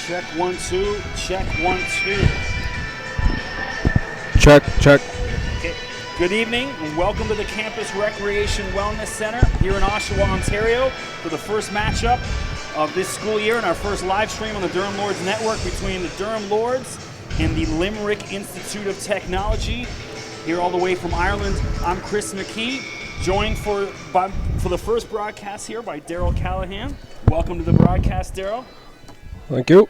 Check 1 2. Check 1 2. Check, check. Okay. Good evening and welcome to the Campus Recreation Wellness Center here in Oshawa, Ontario for the first matchup of this school year and our first live stream on the Durham Lords Network between the Durham Lords and the Limerick Institute of Technology. Here all the way from Ireland, I'm Chris McKee, joined for the first broadcast here by Daryl Callahan. Welcome to the broadcast, Daryl. Thank you.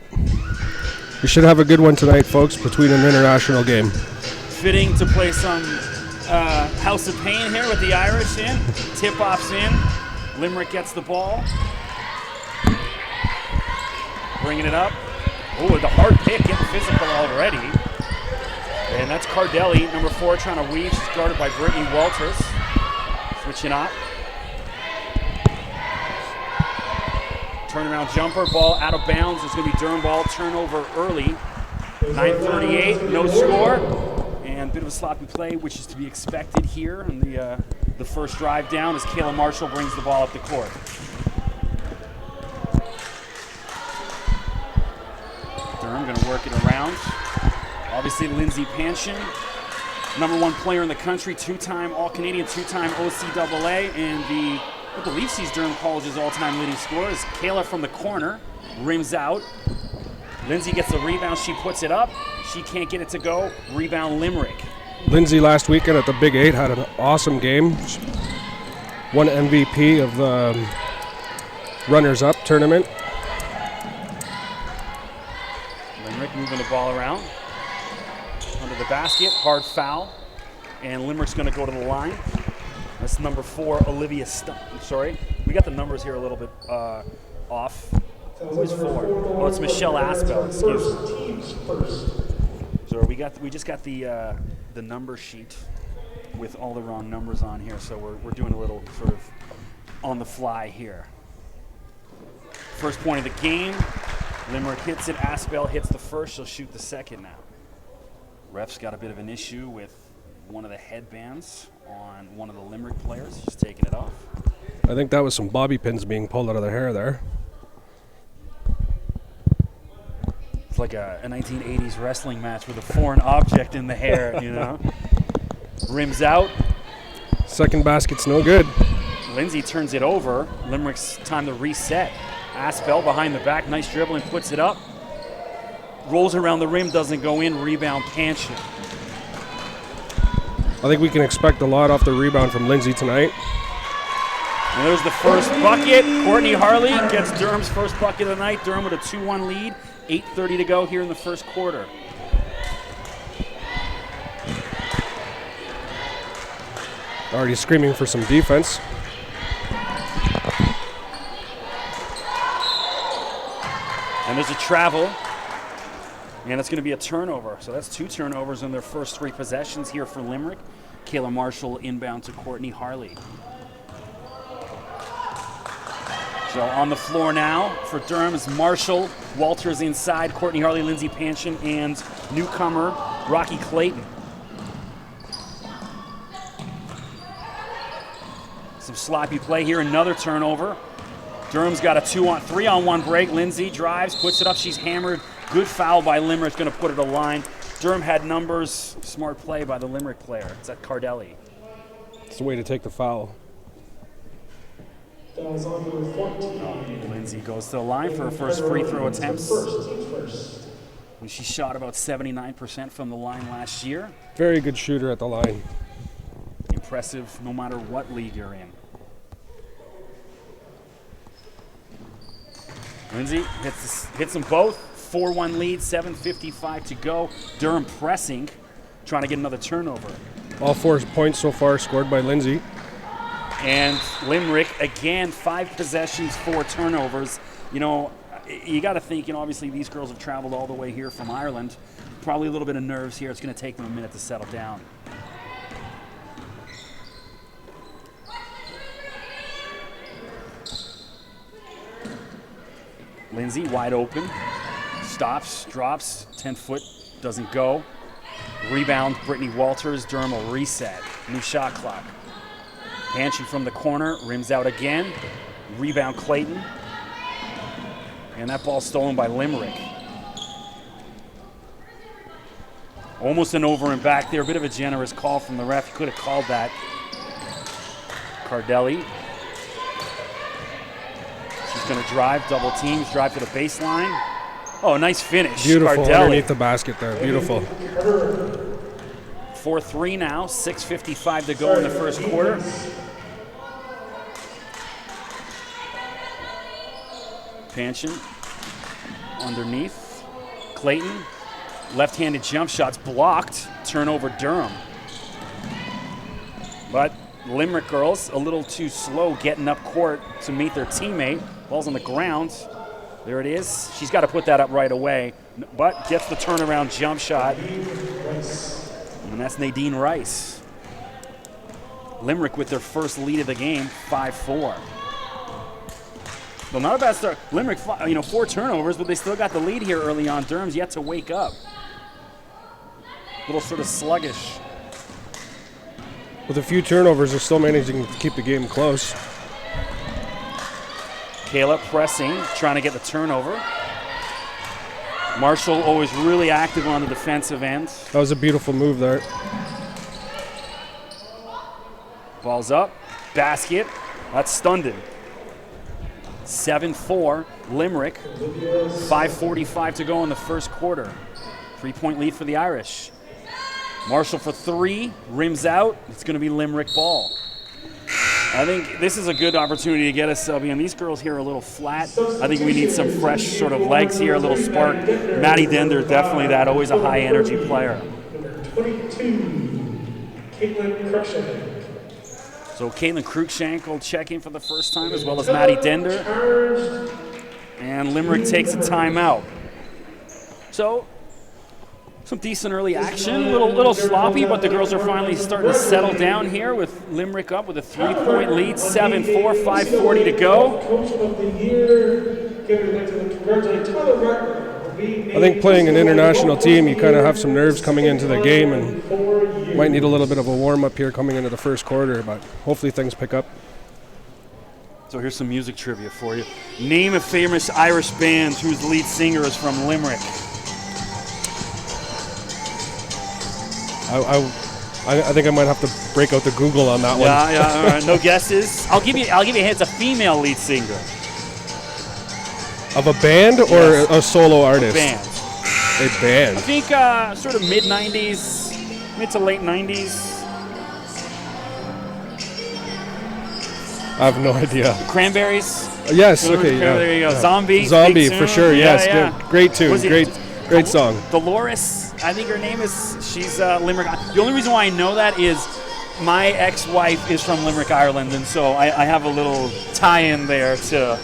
We should have a good one tonight, folks, between an international game. Fitting to play some House of Pain here with the Irish in. Tip-off's in. Limerick gets the ball. Bringing it up. Oh, the hard pick, getting physical already. And that's Cardelli, number 4, trying to weave. She's guarded by Brittany Walters. Switching up. Turnaround jumper, ball out of bounds. It's going to be Durham ball, turnover early. 9:38, no score. And a bit of a sloppy play, which is to be expected here in the first drive down as Kayla Marshall brings the ball up the court. Durham going to work it around. Obviously, Lindsay Panshin, number 1 player in the country, 2-time All-Canadian, 2-time OCAA, and I believe she's Durham College's all-time leading scorer. Is Kayla from the corner, rims out. Lindsay gets the rebound, she puts it up. She can't get it to go. Rebound Limerick. Lindsay last weekend at the Big 8 had an awesome game. Won MVP of the runners-up tournament. Limerick moving the ball around. Under the basket, hard foul. And Limerick's going to go to the line. That's number 4, Olivia sorry, we got the numbers here a little bit off. Who is 4? Oh, it's Michelle Aspel, excuse me. So we just got the number sheet with all the wrong numbers on here, so we're doing a little sort of on the fly here. First point of the game, Limerick hits it, Aspel hits the first, she'll shoot the second now. Ref's got a bit of an issue with one of the headbands on one of the Limerick players. She's taking it off. I think that was some bobby pins being pulled out of their hair there. It's like a 1980s wrestling match with a foreign object in the hair, you know. Rims out. Second basket's no good. Lindsay turns it over. Limerick's time to reset. Aspel behind the back, nice dribbling, puts it up. Rolls around the rim, doesn't go in. Rebound Panshin. I think we can expect a lot off the rebound from Lindsay tonight. And there's the first bucket. Courtney Harley gets Durham's first bucket of the night. Durham with a 2-1 lead. 8:30 to go here in the first quarter. Already screaming for some defense. And there's a travel. And it's going to be a turnover. So that's 2 turnovers in their first 3 possessions here for Limerick. Kayla Marshall inbound to Courtney Harley. So on the floor now for Durham is Marshall, Walters inside, Courtney Harley, Lindsay Panshin, and newcomer Rocky Clayton. Some sloppy play here, another turnover. Durham's got a 3-on-1 break. Lindsay drives, puts it up, she's hammered. Good foul by Limerick, going to put it to line. Durham had numbers, smart play by the Limerick player. It's at Cardelli. It's the way to take the foul. Lindsay goes to the line for her first free throw attempts. She shot about 79% from the line last year. Very good shooter at the line. Impressive no matter what league you're in. Lindsay hits them both. 4-1 lead, 7:55 to go. Durham pressing, trying to get another turnover. All 4 points so far scored by Lindsay. And Limerick, again, 5 possessions, 4 turnovers. You know, you got to think, you know, obviously these girls have traveled all the way here from Ireland. Probably a little bit of nerves here. It's going to take them a minute to settle down. Lindsay wide open. Stops, drops, 10-foot, doesn't go. Rebound, Brittany Walters. Durham will reset. New shot clock. Panshin from the corner, rims out again. Rebound Clayton. And that ball stolen by Limerick. Almost an over and back there. A bit of a generous call from the ref. He could have called that. Cardelli. She's going to drive, double teams, drive to the baseline. Oh, nice finish. Beautiful Cardelli. underneath the basket there. Beautiful. 4-3 now. 6:55 to go in the first quarter. Panchin underneath. Clayton. Left-handed jump shots blocked. Turnover Durham. But Limerick girls a little too slow getting up court to meet their teammate. Ball's on the ground. There it is. She's got to put that up right away, but gets the turnaround jump shot. And that's Nadine Rice. Limerick with their first lead of the game, 5-4. Well, not a bad start. Limerick, 4 turnovers, but they still got the lead here early on. Durham's yet to wake up. A little sort of sluggish. With a few turnovers, they're still managing to keep the game close. Kayla pressing, trying to get the turnover. Marshall always really active on the defensive end. That was a beautiful move there. Ball's up, basket. That's Stundon. 7-4, Limerick. 5:45 to go in the first quarter. 3-point lead for the Irish. Marshall for 3, rims out. It's going to be Limerick ball. I think this is a good opportunity to get a sub in. These girls here are a little flat. I think we need some fresh sort of legs here, a little spark. Maddie Dender, definitely that, always a high energy player. Number 22, Caitlin Cruikshank. So Caitlin Cruikshank will check in for the first time, as well as Maddie Dender. And Limerick takes a timeout. So some decent early action, a little sloppy, but the girls are finally starting to settle down here with Limerick up with a 3-point lead, 7-4, 5:40 to go. Coach of the year, congratulate Tyler Rattler. I think playing an international team, you kind of have some nerves coming into the game and might need a little bit of a warm-up here coming into the first quarter, but hopefully things pick up. So here's some music trivia for you. Name a famous Irish band whose lead singer is from Limerick. I think I might have to break out the Google on that one. Yeah, all right. No guesses. I'll give you a hint. It's a female lead singer. Of a band or Yes. a solo artist? Band. A band. I think sort of mid-90s, mid to late 90s. I have no idea. Cranberries. Yes, okay, yeah. There you go. Yeah. Zombie. Zombie, big for tune. sure, Yeah, yes. yeah. Good. Great tune, Was it great song. Dolores, I think her name is. She's Limerick. The only reason why I know that is my ex-wife is from Limerick, Ireland, and so I have a little tie-in there to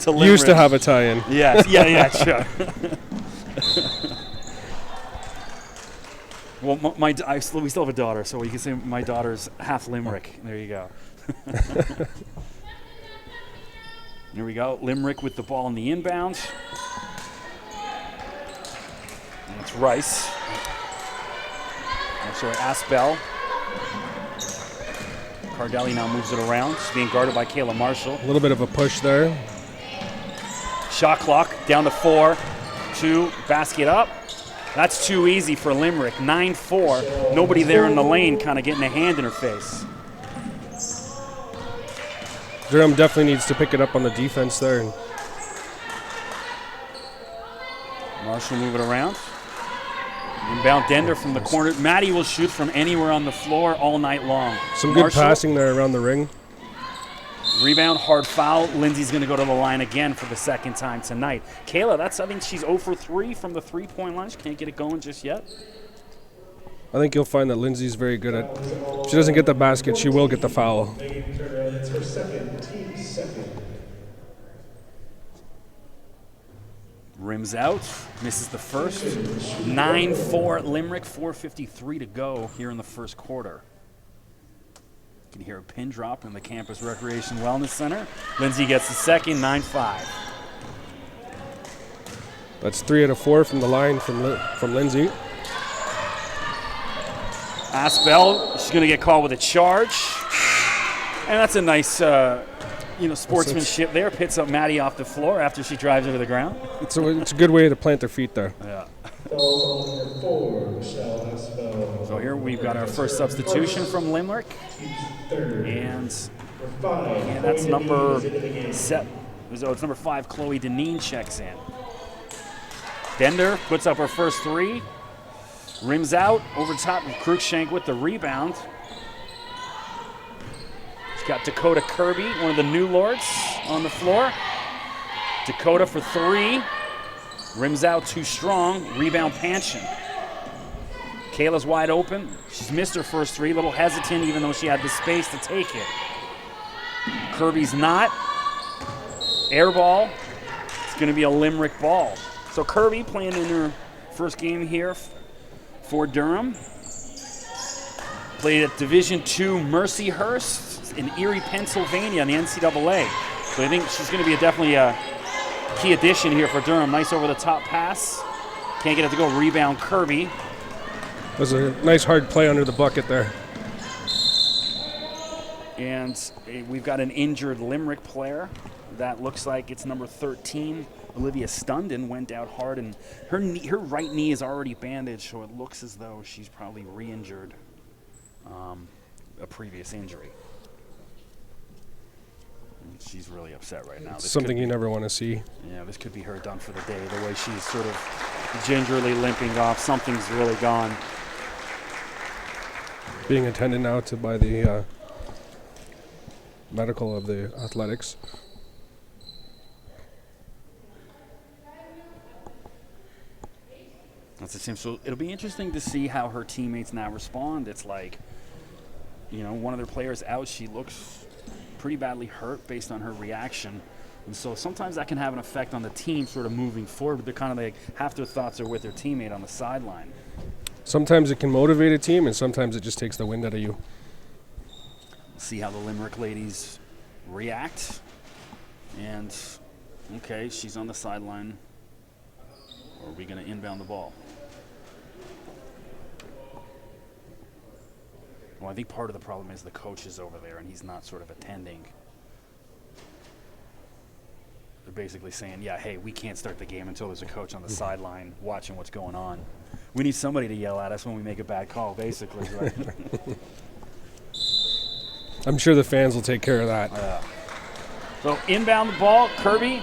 to Limerick. Used to have a tie-in. Yes, yeah, sure. Well, we still have a daughter, so you can say my daughter's half Limerick. There you go. Here we go. Limerick with the ball in the inbound. And it's Rice. Oh, sorry, Aspel. Cardelli now moves it around. She's being guarded by Kayla Marshall. A little bit of a push there. Shot clock down to 4. 2, basket up. That's too easy for Limerick. 9-4. Nobody there in the lane kind of getting a hand in her face. Durham definitely needs to pick it up on the defense there. Marshall moving around. Inbound Dender from the corner. Maddie will shoot from anywhere on the floor all night long. Some good Marshall, passing there around the ring. Rebound, hard foul. Lindsay's going to go to the line again for the second time tonight. Kayla, I think she's 0 for 3 from the three-point line. She can't get it going just yet. I think you'll find that Lindsay's very good at. If she doesn't get the basket, she will get the foul. It's her second, team second. Rims out, misses the first. 9-4 Limerick, 4:53 to go here in the first quarter. You can hear a pin drop in the Campus Recreation Wellness Center. Lindsay gets the second, 9-5. That's 3 out of 4 from the line from Lindsay. Aspel, she's going to get called with a charge. And that's a nice sportsmanship there. Pits up Maddie off the floor after she drives her to the ground. So it's a good way to plant their feet there. Yeah. Fouls on number 4, Michelle Haspel. So here we've got our first substitution from Limerick. Team's third. And Number 5, yeah, that's Chloe number Denise into the game. So it's number 5, Chloe Deneen checks in. Dender puts up her first 3. Rims out, over top, Cruikshank with the rebound. She's got Dakota Kirby, one of the new lords, on the floor. Dakota for 3. Rims out too strong, rebound Panshin. Kayla's wide open. She's missed her first 3, a little hesitant even though she had the space to take it. Kirby's not. Air ball. It's going to be a Limerick ball. So Kirby playing in her first game here for Durham. Played at Division II Mercyhurst in Erie, Pennsylvania in the NCAA. So I think she's going to be definitely a key addition here for Durham. Nice over-the-top pass. Can't get it to go. Rebound Kirby. That was a nice hard play under the bucket there. And we've got an injured Limerick player. That looks like it's number 13. Olivia Stunden went out hard, and her right knee is already bandaged, so it looks as though she's probably re-injured a previous injury. And she's really upset right now. This Something you never want to see. Yeah, this could be her done for the day. The way she's sort of gingerly limping off, something's really gone. Being attended now to by the medical of the athletics. That's the same. So it'll be interesting to see how her teammates now respond. It's like, one of their players out. She looks pretty badly hurt based on her reaction. And so sometimes that can have an effect on the team sort of moving forward. They're kind of like half their thoughts are with their teammate on the sideline. Sometimes it can motivate a team, and sometimes it just takes the wind out of you. See how the Limerick ladies react. And, okay, she's on the sideline. Or are we going to inbound the ball? Well, I think part of the problem is the coach is over there and he's not sort of attending. They're basically saying, yeah, hey, we can't start the game until there's a coach on the sideline watching what's going on. We need somebody to yell at us when we make a bad call, basically. Right? I'm sure the fans will take care of that. So inbound the ball, Kirby.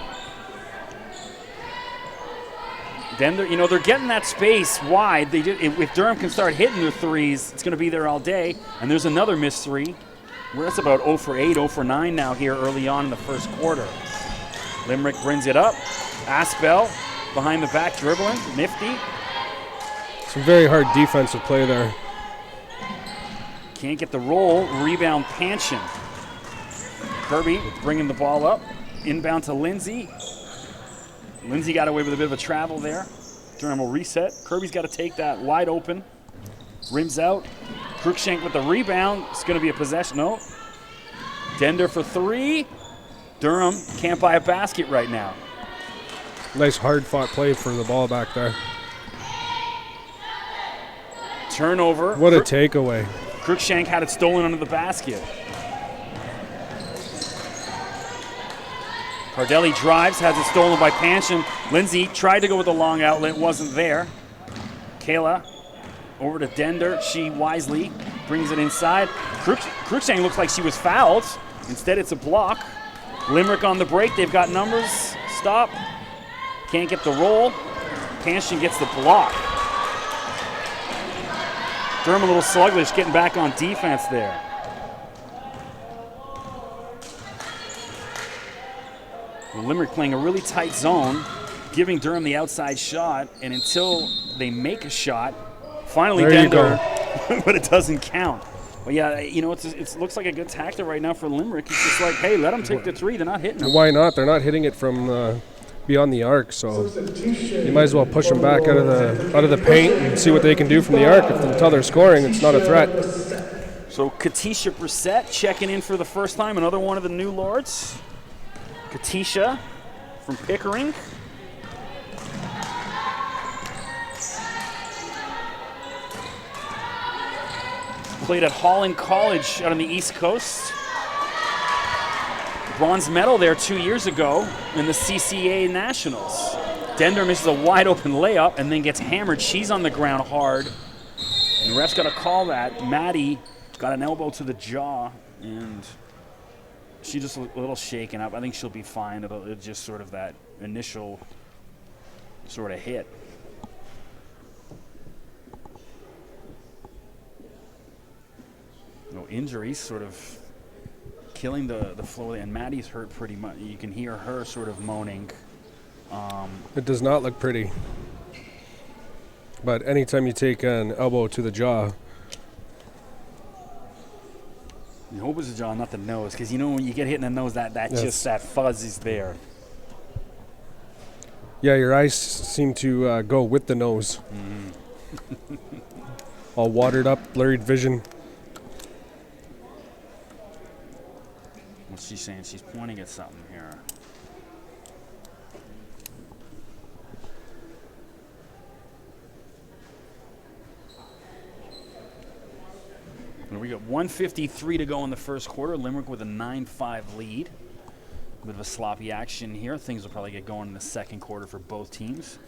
Then they're getting that space wide. If Durham can start hitting their threes, it's going to be there all day. And there's another missed 3. That's about 0 for 8, 0 for 9 now here early on in the first quarter. Limerick brings it up. Aspel behind the back dribbling, nifty. Some very hard defensive play there. Can't get the roll. Rebound Panshin. Kirby bringing the ball up. Inbound to Lindsay. Lindsay got away with a bit of a travel there. Durham will reset. Kirby's got to take that wide open. Rims out. Cruikshank with the rebound. It's going to be a possession. No. Dender for 3. Durham can't buy a basket right now. Nice hard-fought play for the ball back there. Turnover. What a takeaway. Cruikshank had it stolen under the basket. Cardelli drives, has it stolen by Panshin. Lindsay tried to go with the long outlet, wasn't there. Kayla over to Dender. She wisely brings it inside. Cruikshank looks like she was fouled. Instead, it's a block. Limerick on the break. They've got numbers. Stop. Can't get the roll. Panshin gets the block. Durham a little sluggish, getting back on defense there. Limerick playing a really tight zone, giving Durham the outside shot, and until they make a shot, finally Dender, but it doesn't count. But yeah, it looks like a good tactic right now for Limerick. It's just like, hey, let them take the 3. They're not hitting them. Why not? They're not hitting it from beyond the arc, so you might as well push them back out of the paint and see what they can do from the arc. Until they're scoring, it's not a threat. So Katisha Brissett checking in for the first time, another one of the new lords. Katisha from Pickering. Played at Holland College out on the East Coast. Bronze medal there 2 years ago in the CCA Nationals. Dender misses a wide open layup and then gets hammered. She's on the ground hard. And the ref's got to call that. Maddie got an elbow to the jaw, and she's just a little shaken up. I think she'll be fine. It'll just sort of that initial sort of hit. No injuries, sort of killing the flow, and Maddie's hurt pretty much. You can hear her sort of moaning. It does not look pretty. But anytime you take an elbow to the jaw, you hope it's the jaw, not the nose, because you know when you get hit in the nose, that yes. just that fuzz is there. Yeah, your eyes seem to go with the nose. All watered up, blurred vision. What's she saying? She's pointing at something here. And we got 1:53 to go in the first quarter. Limerick with a 9-5 lead. A bit of a sloppy action here. Things will probably get going in the second quarter for both teams.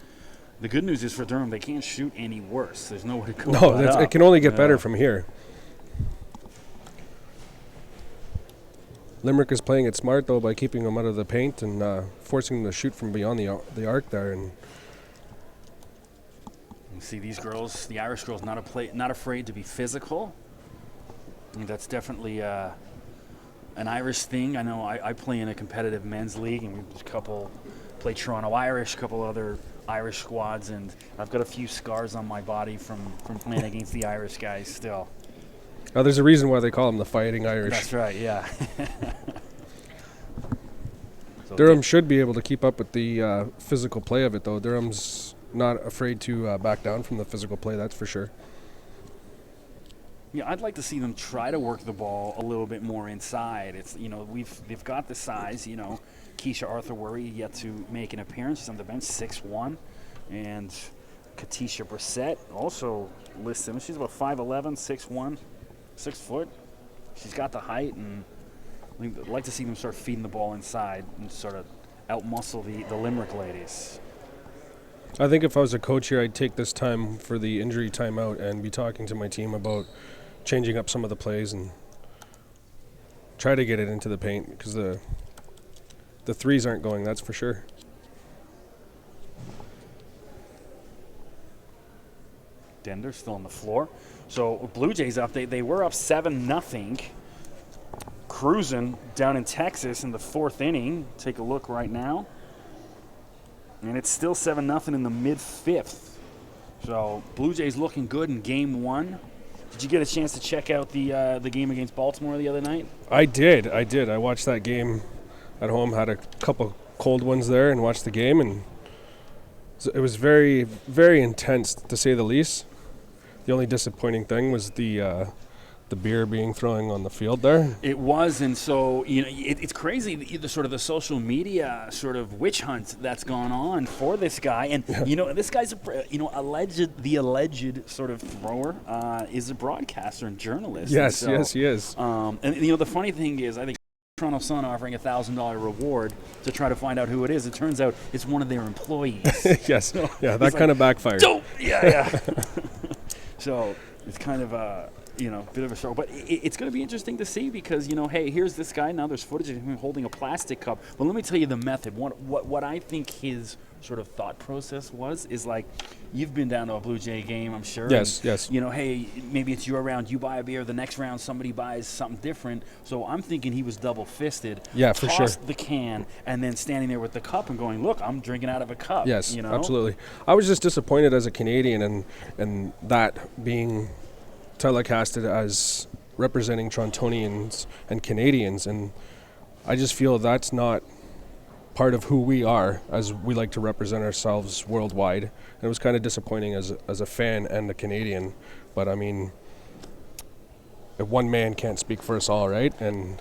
The good news is for Durham, they can't shoot any worse. There's nowhere to go. No, it can only get better from here. Limerick is playing it smart, though, by keeping them out of the paint and forcing them to shoot from beyond the arc there. And you see these girls, the Irish girls, not afraid to be physical. I think that's definitely an Irish thing. I know I play in a competitive men's league, and we've a couple play Toronto Irish, a couple other Irish squads, and I've got a few scars on my body from playing against the Irish guys still. Oh, there's a reason why they call them the Fighting Irish. That's right, yeah. So Durham should be able to keep up with the physical play of it, though. Durham's not afraid to back down from the physical play, that's for sure. Yeah, I'd like to see them try to work the ball a little bit more inside. It's they've got the size. Keisha Arthur-Worry yet to make an appearance. She's on the bench, 6'1", and Katisha Brissett also listed. She's about 5'11", 6'1", 6 foot. She's got the height, and I'd like to see them start feeding the ball inside and sort of out-muscle the Limerick ladies. I think if I was a coach here, I'd take this time for the injury timeout and be talking to my team about changing up some of the plays and try to get it into the paint, because the threes aren't going, that's for sure. Dender still on the floor. So Blue Jays up, they were up 7-0, cruising down in Texas in the fourth inning. Take a look right now. And it's still 7-0 in the mid-fifth. So Blue Jays looking good in game one. Did you get a chance to check out the game against Baltimore the other night? I did. I watched that game at home, had a couple cold ones there and watched the game, and it was very, very intense, to say the least. The only disappointing thing was the beer being thrown on the field there. It was, and so it's crazy the sort of the social media sort of witch hunt that's gone on for this guy, and this guy's the alleged sort of thrower is a broadcaster and journalist. Yes, and so, yes, he is. And the funny thing is, I think Toronto Sun offering a $1,000 reward to try to find out who it is. It turns out it's one of their employees. Yes, so yeah, that kind of backfired. Dope. Yeah. So it's kind of bit of a show, but it's going to be interesting to see because hey, here's this guy. Now there's footage of him holding a plastic cup. But let me tell you the method. What I think his sort of thought process is like, you've been down to a Blue Jay game, I'm sure. Yes, and, yes. Hey, maybe it's your round. You buy a beer. The next round, somebody buys something different. So I'm thinking he was double-fisted. Yeah, for sure. Tossed the can and then standing there with the cup and going, look, I'm drinking out of a cup. Yes, absolutely. I was just disappointed as a Canadian and that being telecasted as representing Torontonians and Canadians, and I just feel that's not part of who we are, as we like to represent ourselves worldwide. And it was kind of disappointing as a fan and a Canadian, but I mean, if one man can't speak for us all, right? And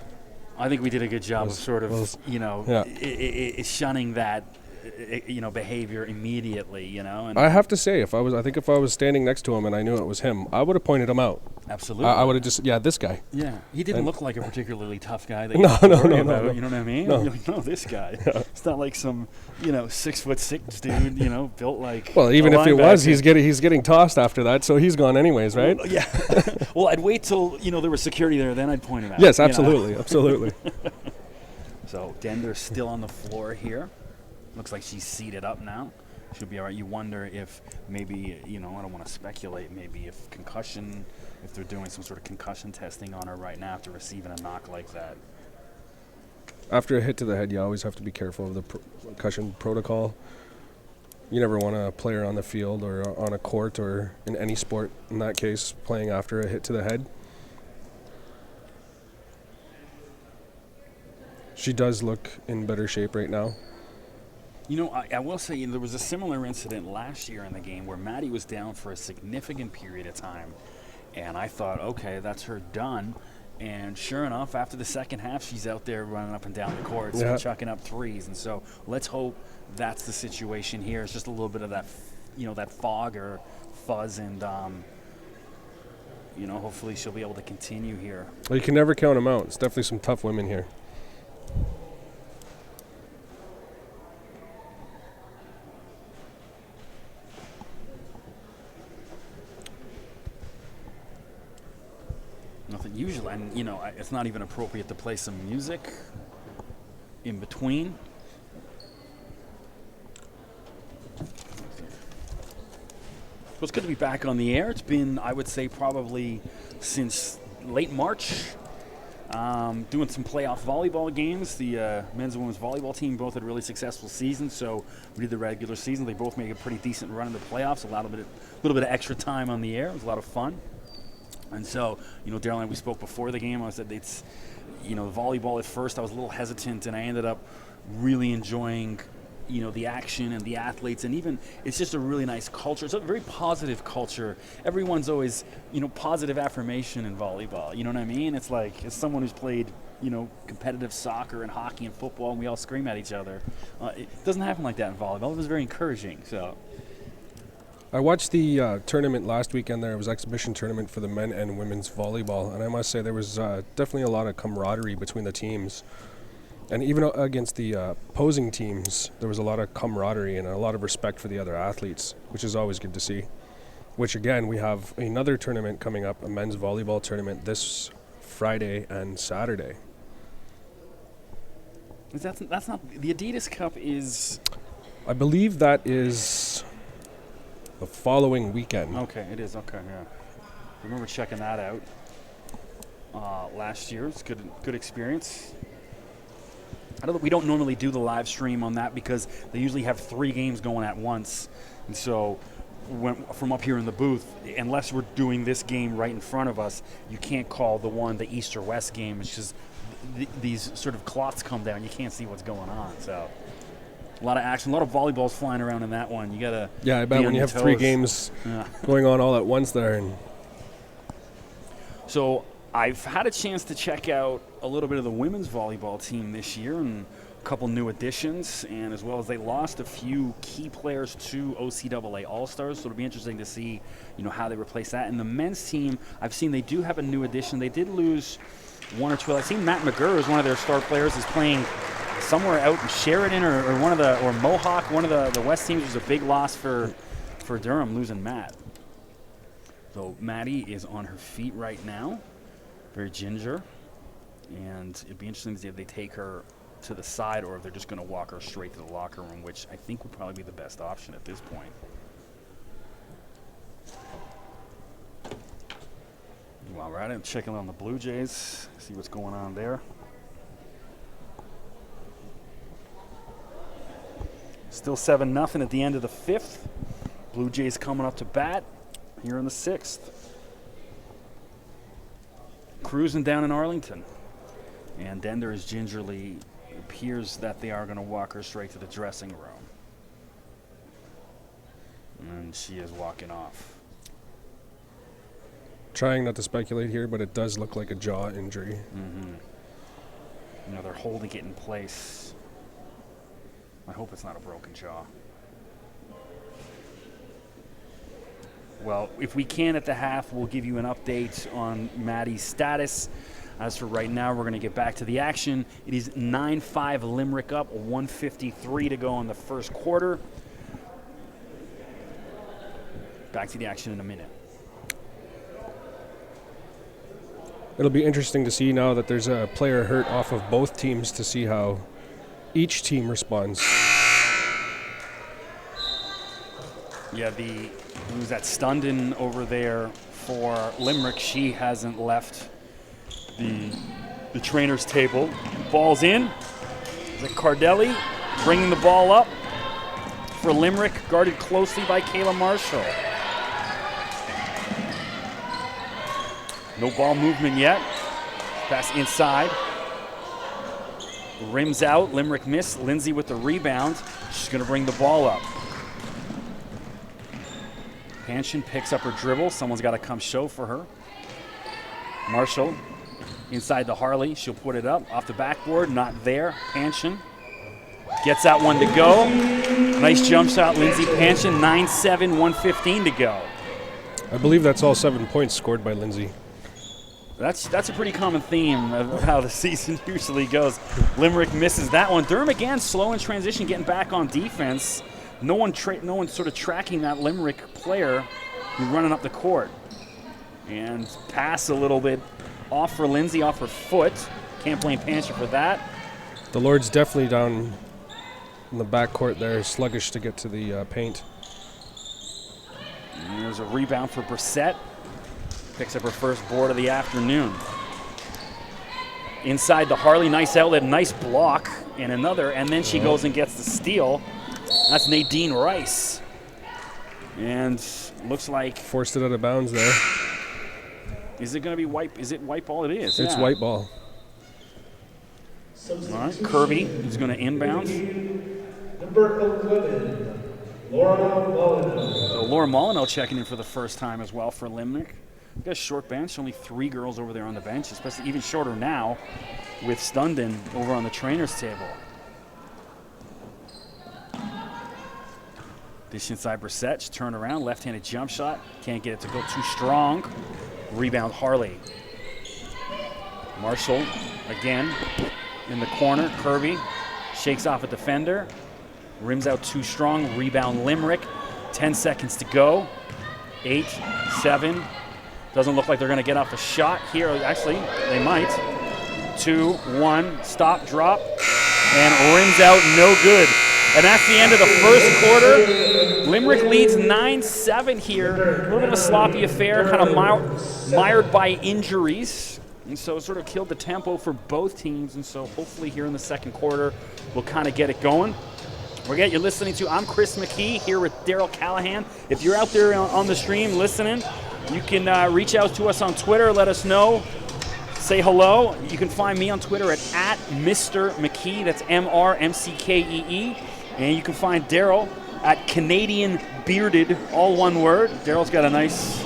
I think we did a good job of sort of shunning that behavior immediately, And I have to say, if I was standing next to him and I knew it was him, I would have pointed him out. absolutely, I would have just, this guy. yeah, he didn't look like a particularly tough guy. That No, you have to no, worry no, about, no. You know what I mean? No. You're like, no, this guy. It's not like some 6'6" dude, built like. Well, even a if it was, linebacker. he's getting tossed after that, so he's gone anyways, right? Well, yeah. Well, I'd wait till there was security there, then I'd point him out. Yes, absolutely, absolutely. So Dender's still on the floor here. Looks like she's seated up now. She'll be all right. You wonder if maybe, I don't want to speculate, maybe if they're doing some sort of concussion testing on her right now after receiving a knock like that. After a hit to the head, you always have to be careful of the concussion protocol. You never want a player on the field or on a court or in any sport, in that case, playing after a hit to the head. She does look in better shape right now. I will say there was a similar incident last year in the game where Maddie was down for a significant period of time. And I thought, okay, that's her done. And sure enough, after the second half, she's out there running up and down the court, chucking up threes. And so let's hope that's the situation here. It's just a little bit of that, that fog or fuzz. And, hopefully she'll be able to continue here. Well, you can never count them out. It's definitely some tough women here. Nothing usual, and it's not even appropriate to play some music in between. So it's good to be back on the air. It's been, I would say, probably since late March. Doing some playoff volleyball games. The men's and women's volleyball team both had really successful seasons, so we did the regular season. They both made a pretty decent run in the playoffs. A little bit of extra time on the air. It was a lot of fun. And so, Daryl and I, we spoke before the game. I said it's, volleyball at first I was a little hesitant, and I ended up really enjoying, the action and the athletes, and even it's just a really nice culture. It's a very positive culture. Everyone's always, positive affirmation in volleyball. You know what I mean? It's like, as someone who's played, competitive soccer and hockey and football, and we all scream at each other. It doesn't happen like that in volleyball. It was very encouraging, so. I watched the tournament last weekend. There was an exhibition tournament for the men and women's volleyball, and I must say there was definitely a lot of camaraderie between the teams. And even against the opposing teams, there was a lot of camaraderie and a lot of respect for the other athletes, which is always good to see. Which, again, we have another tournament coming up, a men's volleyball tournament this Friday and Saturday. That's not the Adidas Cup is. I believe that is the following weekend. Okay, it is. Okay, yeah. I remember checking that out last year. It's good experience. We don't normally do the live stream on that because they usually have 3 games going at once, and so from up here in the booth, unless we're doing this game right in front of us, you can't call the East or West game. It's just these sort of clots come down. You can't see what's going on. So a lot of action, a lot of volleyballs flying around in that one. You gotta. Yeah, I bet when you have 3 games going on all at once there. And so I've had a chance to check out a little bit of the women's volleyball team this year and a couple new additions, and as well as they lost a few key players to OCAA All-Stars, so it'll be interesting to see, how they replace that. And the men's team, I've seen they do have a new addition. They did lose 1 or 2. I've seen Matt McGurr, who's one of their star players, is playing somewhere out in Sheridan or Mohawk. One of the West teams was a big loss for Durham, losing Matt. So Maddie is on her feet right now, very ginger, and it'd be interesting to see if they take her to the side or if they're just going to walk her straight to the locker room, which I think would probably be the best option at this point. While we're at it, checking on the Blue Jays, see what's going on there. Still 7-0 at the end of the 5th. Blue Jays coming up to bat here in the 6th. Cruising down in Arlington. And Dender is gingerly, it appears that they are going to walk her straight to the dressing room. And she is walking off. trying not to speculate here, but it does look like a jaw injury. Mm-hmm. They're holding it in place. I hope it's not a broken jaw. Well, if we can at the half, we'll give you an update on Maddie's status. As for right now, we're going to get back to the action. It is 9-5 Limerick up, 1:53 to go in the first quarter. Back to the action in a minute. It'll be interesting to see now that there's a player hurt off of both teams to see how each team responds. Yeah, who's at Stundon over there for Limerick, she hasn't left the trainer's table. Ball's in. The Cardelli bringing the ball up for Limerick, guarded closely by Kayla Marshall. No ball movement yet. Pass inside. Rims out. Limerick miss. Lindsay with the rebound. She's going to bring the ball up. Panshin picks up her dribble. Someone's got to come show for her. Marshall inside the Harley. She'll put it up. Off the backboard. Not there. Panshin gets that one to go. Nice jump shot, Lindsay Panshin. 9-7, 1:15 to go. I believe that's all 7 points scored by Lindsay. That's a pretty common theme of how the season usually goes. Limerick misses that one. Durham again slow in transition, getting back on defense. No one sort of tracking that Limerick player who's running up the court. And pass a little bit off for Lindsay, off her foot. Can't blame Panshin for that. The Lord's definitely down in the backcourt there, sluggish to get to the paint. And there's a rebound for Brissett. Picks up her first board of the afternoon. Inside the Harley, nice outlet, nice block, and another, and then she goes and gets the steal. That's Nadine Rice. And looks like... Forced it out of bounds there. Is it going to be white? Is it white ball? It is. It's white ball. All right, Kirby is going to inbound. Number 11, Laura Molyneux. So Laura Molyneux checking in for the first time as well for Limerick. We've got a short bench, only 3 girls over there on the bench, especially even shorter now with Stundon over on the trainer's table. Dish inside Brissett, turn around, left-handed jump shot. Can't get it to go too strong. Rebound Harley. Marshall again in the corner. Kirby shakes off a defender. Rims out too strong. Rebound Limerick. 10 seconds to go. 8, 7. Doesn't look like they're going to get off a shot here. Actually, they might. 2, 1. Stop, drop. And rims out, no good. And that's the end of the first quarter. Limerick leads 9-7 here. A little bit of a sloppy affair, kind of mired by injuries. And so it sort of killed the tempo for both teams. And so hopefully here in the second quarter, we'll kind of get it going. You're listening to I'm Chris McKee here with Daryl Callahan. If you're out there on the stream listening, you can reach out to us on Twitter, let us know. Say hello. You can find me on Twitter at Mr. McKee. That's MRMCKEE. And you can find Daryl at Canadian Bearded, all one word. Daryl's got a nice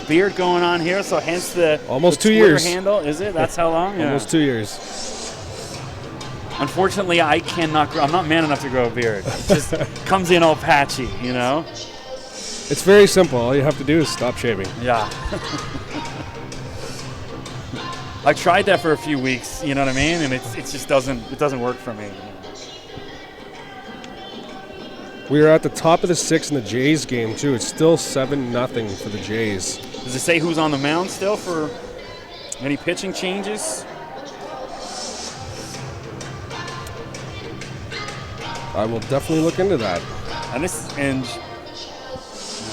beard going on here, so hence the almost the 2 Twitter years handle. Is it? That's how long? Yeah. Almost 2 years. Unfortunately, I'm not man enough to grow a beard. It just comes in all patchy, you know? It's very simple. All you have to do is stop shaving. Yeah. I tried that for a few weeks, you know what I mean? And it just doesn't work for me. We are at the top of the 6th in the Jays game, too. It's still 7-0 for the Jays. Does it say who's on the mound still for any pitching changes? I will definitely look into that.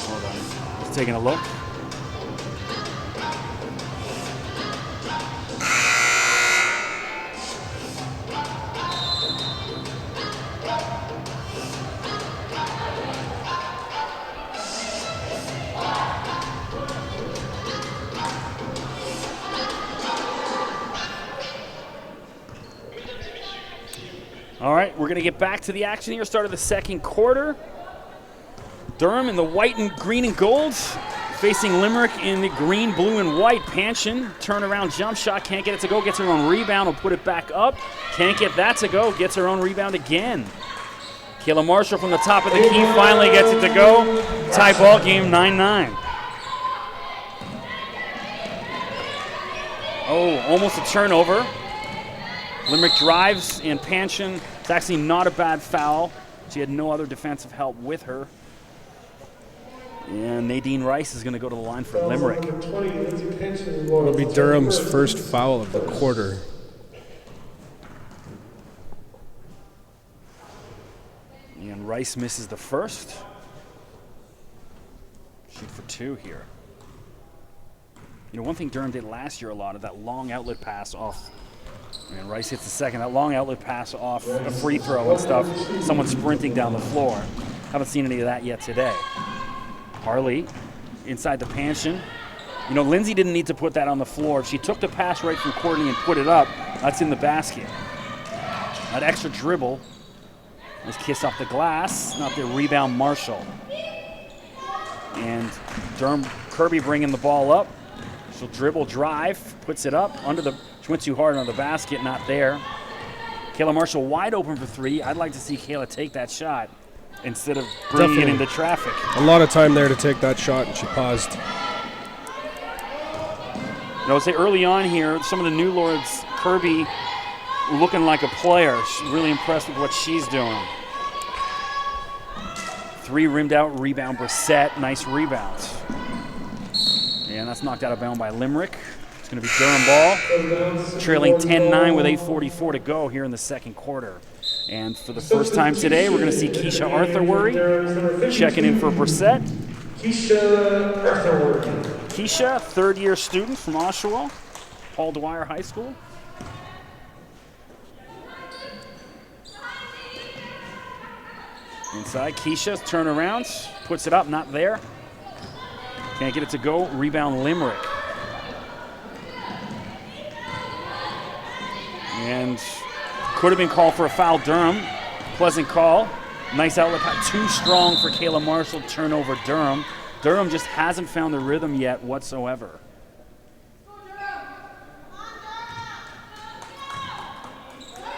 Hold on. Just taking a look. All right, we're going to get back to the action here. Start of the second quarter. Durham in the white and green and gold, facing Limerick in the green, blue, and white. Panshin, turnaround jump shot, can't get it to go, gets her own rebound, will put it back up. Can't get that to go, gets her own rebound again. Kayla Marshall from the top of the key finally gets it to go. Tie ball game, 9-9. Oh, almost a turnover. Limerick drives, and Panshin, it's actually not a bad foul. She had no other defensive help with her. And Nadine Rice is going to go to the line for Limerick. It'll be Durham's first foul of the quarter. And Rice misses the first. Shoot for 2 here. You know, one thing Durham did last year a lot of that long outlet pass off. And Rice hits the second. That long outlet pass off a free throw and stuff. Someone sprinting down the floor. Haven't seen any of that yet today. Harley inside the Panshin. You know, Lindsay didn't need to put that on the floor. If she took the pass right from Courtney and put it up, that's in the basket. That extra dribble. Nice kiss off the glass. Not the rebound, Marshall. And Durham, Kirby bringing the ball up. She'll dribble, drive, puts it up. She went too hard on the basket, not there. Kayla Marshall wide open for 3. I'd like to see Kayla take that shot instead of bringing it into traffic. A lot of time there to take that shot, and she paused. I would say early on here, some of the new lords, Kirby looking like a player. She's really impressed with what she's doing. 3 rimmed out, rebound, Brissett, nice rebound. And that's knocked out of bounds by Limerick. It's going to be Durham ball, trailing 10-9 with 8:44 to go here in the second quarter. And for the first time today, we're going to see Keisha Arthurworthy checking in for Brissett. Keisha Arthurworthy. Keisha, third-year student from Oshawa, Paul Dwyer High School. Inside, Keisha's turnaround, puts it up, not there. Can't get it to go, rebound Limerick. And could have been called for a foul, Durham. Pleasant call. Nice outlet pass. Too strong for Kayla Marshall. Turnover, Durham. Durham just hasn't found the rhythm yet whatsoever.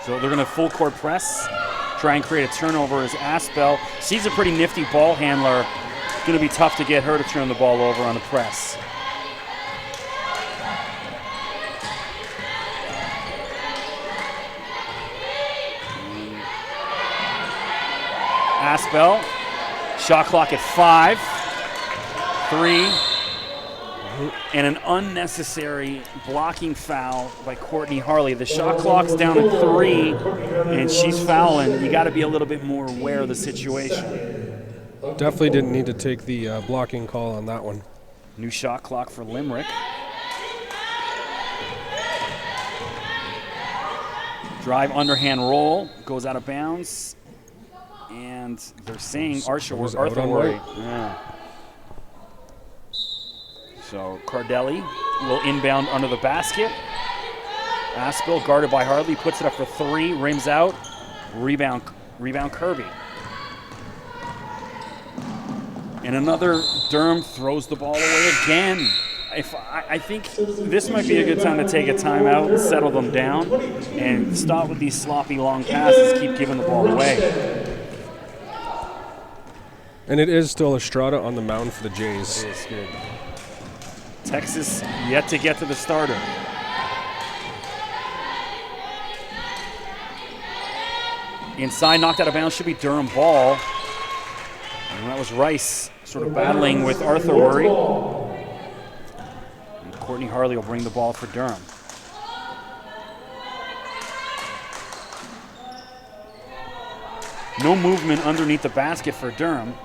So they're going to full court press, try and create a turnover as Aspel. She's a pretty nifty ball handler. It's going to be tough to get her to turn the ball over on the press. Aspel, shot clock at 5, 3, and an unnecessary blocking foul by Courtney Harley. The shot clock's down at 3, and she's fouling. You got to be a little bit more aware of the situation. Definitely didn't need to take the blocking call on that one. New shot clock for Limerick. Drive, underhand roll, goes out of bounds. And they're saying Arthurworthy. Yeah. So Cardelli will inbound under the basket. Aspel guarded by Harley, puts it up for 3, rims out, rebound Kirby. And another Durham throws the ball away again. I think this might be a good time to take a timeout and settle them down and stop with these sloppy long passes, keep giving the ball away. And it is still Estrada on the mound for the Jays. It is good. Texas yet to get to the starter. Inside, knocked out of bounds, should be Durham ball. And that was Rice sort of battling with Arthurworthy. And Courtney Harley will bring the ball for Durham. No movement underneath the basket for Durham.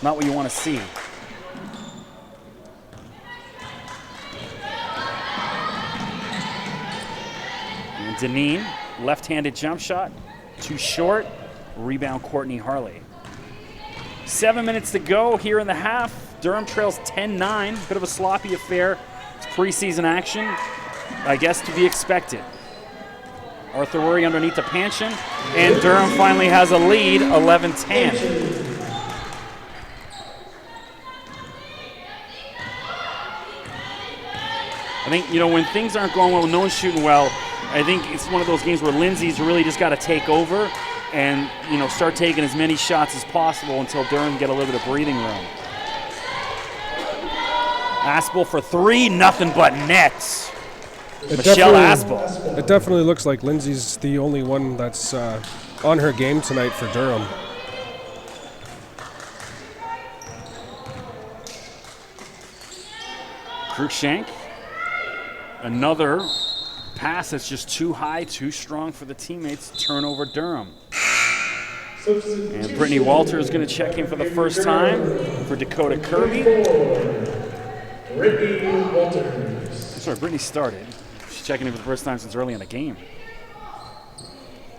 Not what you want to see. And Deneen, left-handed jump shot, too short. Rebound Courtney Harley. 7 minutes to go here in the half. Durham trails 10-9. Bit of a sloppy affair. It's preseason action. I guess to be expected. Arthurworthy underneath the Panshin. And Durham finally has a lead, 11-10. I think, when things aren't going well, no one's shooting well, I think it's one of those games where Lindsay's really just got to take over and start taking as many shots as possible until Durham get a little bit of breathing room. Aspel for three, nothing but nets. Michelle Aspel. It definitely looks like Lindsay's the only one that's on her game tonight for Durham. Cruikshank. Another pass that's just too high, too strong for the teammates. Turnover Durham. And Brittany Walters is going to check in for the first time for Dakota Kirby. Brittany Walters. Sorry, Brittany started. She's checking in for the first time since early in the game.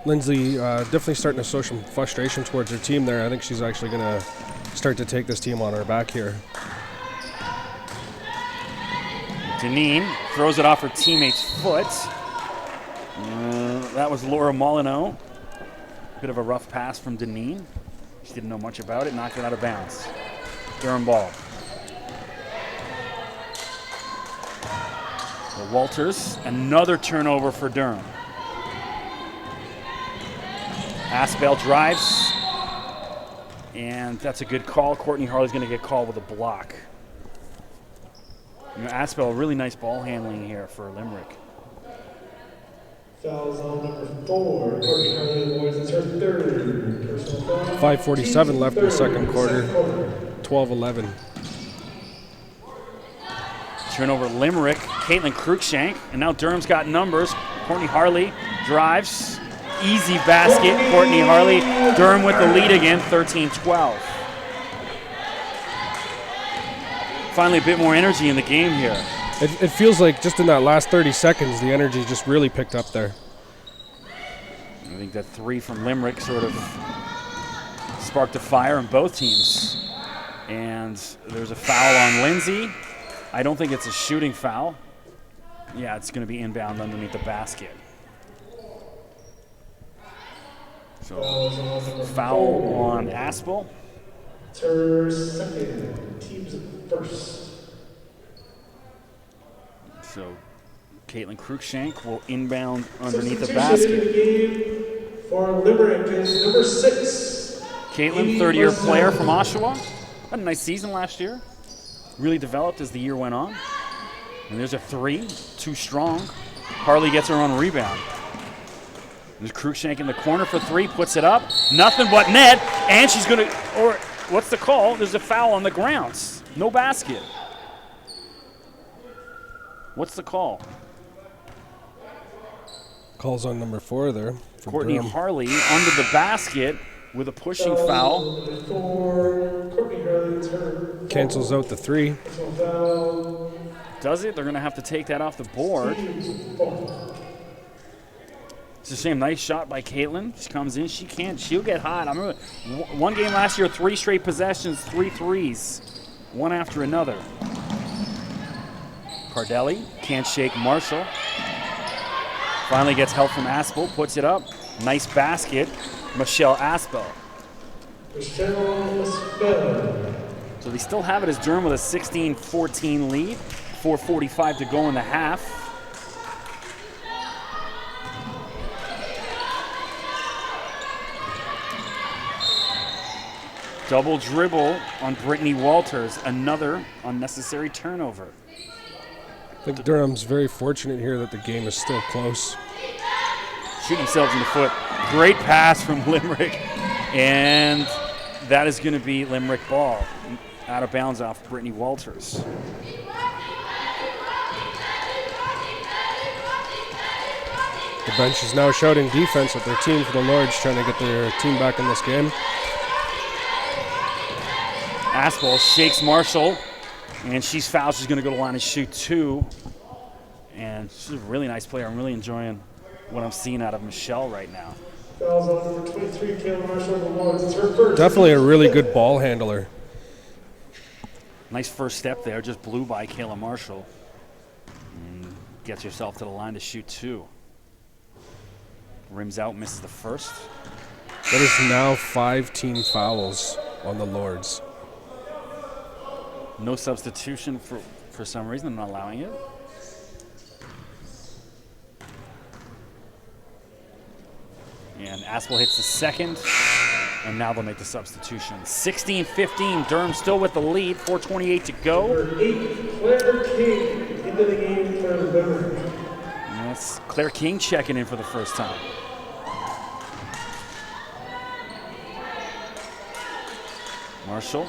Lindsay definitely starting to show some frustration towards her team there. I think she's actually going to start to take this team on her back here. Deneen throws it off her teammate's foot. That was Laura Molyneux. Bit of a rough pass from Deneen. She didn't know much about it, knocked it out of bounds. Durham ball. So Walters, another turnover for Durham. Aspel drives, and that's a good call. Courtney Harley's going to get called with a block. Aspel, really nice ball handling here for Limerick. Fouls on number 4. Courtney Harley Awards. It's her third personal foul. 5:47 left in the second quarter. 12-11. Turnover Limerick. Caitlin Cruikshank, and now Durham's got numbers. Courtney Harley drives. Easy basket. Courtney Harley. Durham with the lead again, 13-12. Finally a bit more energy in the game here. It feels like just in that last 30 seconds, the energy just really picked up there. I think that three from Limerick sort of sparked a fire in both teams. And there's a foul on Lindsay. I don't think it's a shooting foul. Yeah, it's going to be inbound underneath the basket. So, foul on Aspel. It's her second. Team's first. So, Caitlin Cruikshank will inbound underneath the Substitution in basket. the game for Limerick is number 6. Caitlin, third-year player from Oshawa. Had a nice season last year. Really developed as the year went on. And there's a three, too strong. Harley gets her own rebound. There's Cruikshank in the corner for three, puts it up. Nothing but net, and she's going to, or what's the call? There's a foul on the grounds. No basket. What's the call? Calls on number 4 there. Courtney Durham. Harley under the basket with a pushing foul. Number 4. Courtney Harley. It's her. Cancels out the 3. Personal foul. Does it? They're going to have to take that off the board. Team's fourth. It's a shame. Nice shot by Caitlin. She comes in. She'll get hot. I remember one game last year, 3 straight possessions, 3 threes, one after another. Cardelli can't shake Marshall. Finally gets help from Aspel, puts it up. Nice basket. Michelle Aspel. Michelle Aspel. So they still have it as Durham with a 16-14 lead. 4:45 to go in the half. Double dribble on Brittany Walters. Another unnecessary turnover. I think Durham's very fortunate here that the game is still close. Shoot themselves in the foot. Great pass from Limerick. And that is going to be Limerick ball. Out of bounds off Brittany Walters. The bench is now shouting defense at their team for the Lords, trying to get their team back in this game. Aspel shakes Marshall, and she's fouled. She's going to go to the line and shoot 2. And she's a really nice player. I'm really enjoying what I'm seeing out of Michelle right now. Fouls on number 23, Kayla Marshall Awards. It's her first. Definitely a really good ball handler. Nice first step there. Just blew by Kayla Marshall. And gets herself to the line to shoot 2. Rims out, misses the first. That is now 5 team fouls on the Lords. No substitution for some reason. I'm not allowing it. And Aspel hits the second, and now they'll make the substitution. 16-15, Durham still with the lead, 4:28 to go. Number 8, Claire King into the game for Limerick. And that's Claire King checking in for the first time. Marshall.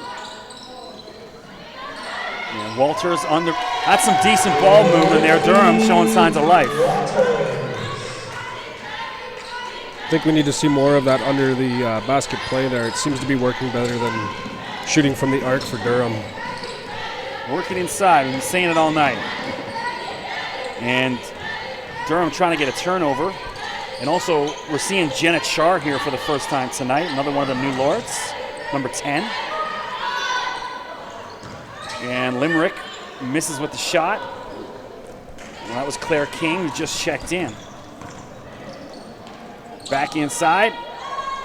And Walters on the, that's some decent ball movement there. Durham showing signs of life. I think we need to see more of that under the basket play there. It seems to be working better than shooting from the arc for Durham. Working inside, we've been saying it all night. And Durham trying to get a turnover. And also, we're seeing Jenna Char here for the first time tonight, another one of the new Lords, number 10. And Limerick misses with the shot. Well, that was Claire King who just checked in. Back inside,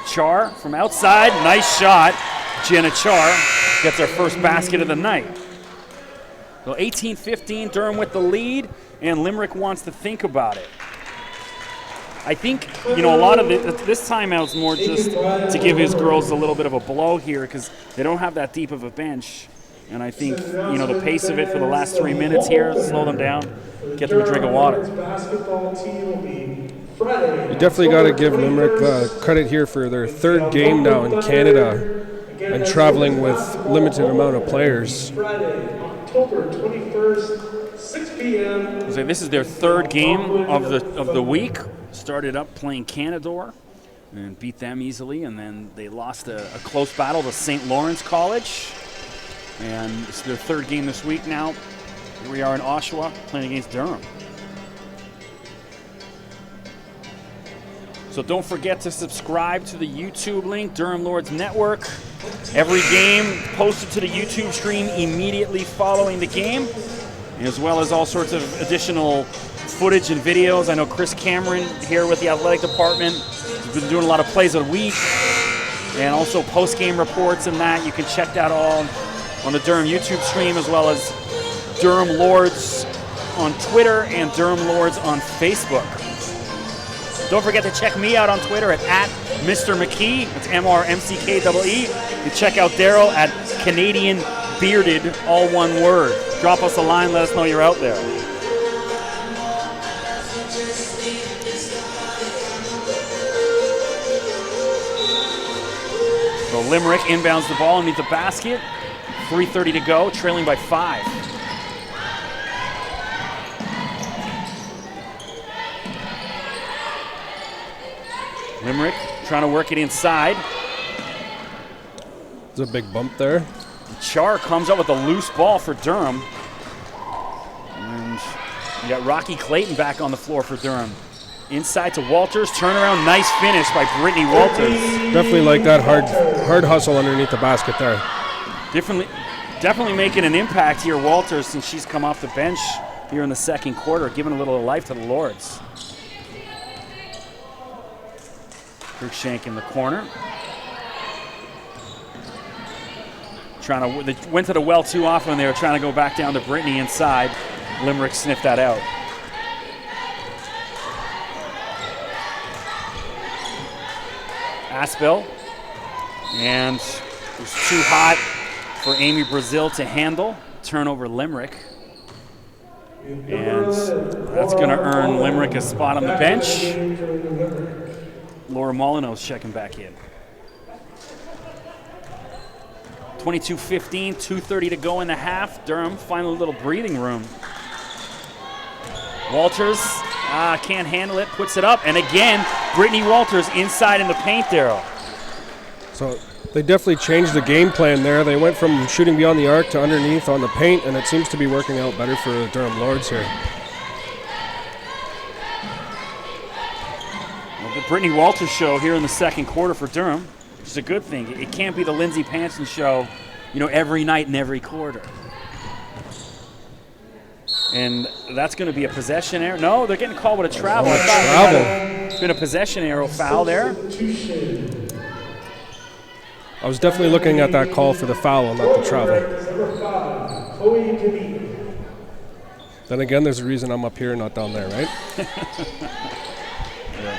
Char from outside, nice shot. Jenna Char gets her first basket of the night. So 18-15, Durham with the lead, and Limerick wants to think about it. I think, you know, a lot of it, this timeout's more just to give his girls a little bit of a blow here because they don't have that deep of a bench. And I think, you know, the pace of it for the last 3 minutes here, slow them down, get them a drink of water. You definitely got to give Limerick credit here for their third game now in Canada and traveling with limited amount of players. October 21st, 6 p.m. So this is their third game of the week. Started up playing Canadore and beat them easily, and then they lost a close battle to St. Lawrence College. And it's their third game this week now. Here we are in Oshawa playing against Durham. So don't forget to subscribe to the YouTube link, Durham Lords Network. Every game posted to the YouTube stream immediately following the game, as well as all sorts of additional footage and videos. I know Chris Cameron here with the athletic department has been doing a lot of plays a week, and also post-game reports and that. You can check that all on the Durham YouTube stream, as well as Durham Lords on Twitter and Durham Lords on Facebook. Don't forget to check me out on Twitter at Mr. McKee. It's MRMCKEE. You check out Daryl at Canadian Bearded, all one word. Drop us a line, let us know you're out there. So Limerick inbounds the ball underneath the basket. 3:30 to go, trailing by 5. Limerick trying to work it inside. There's a big bump there. Char comes up with a loose ball for Durham. And you got Rocky Clayton back on the floor for Durham. Inside to Walters, turnaround, nice finish by Brittany Walters. Definitely like that hard hustle underneath the basket there. Definitely making an impact here, Walters, since she's come off the bench here in the second quarter, giving a little life to the Lords. Cruikshank in the corner. They went to the well too often. They were trying to go back down to Brittany inside. Limerick sniffed that out. Aspel. And it was too hot for Amy Brazil to handle. Turnover Limerick. And that's going to earn Limerick a spot on the bench. Laura Molyneux's checking back in. 22-15, 2:30 to go in the half. Durham finally a little breathing room. Walters can't handle it, puts it up, and again, Brittany Walters inside in the paint, Daryl. So they definitely changed the game plan there. They went from shooting beyond the arc to underneath on the paint, and it seems to be working out better for the Durham Lords here. Well, the Brittany Walters show here in the second quarter for Durham, which is a good thing. It can't be the Lindsay Panson show, you know, every night and every quarter. And that's going to be a possession error. No, they're getting called with a travel. It's been a possession arrow foul there. I was definitely looking at that call for the foul and not the travel. Then again, there's a reason I'm up here and not down there, right? Yeah.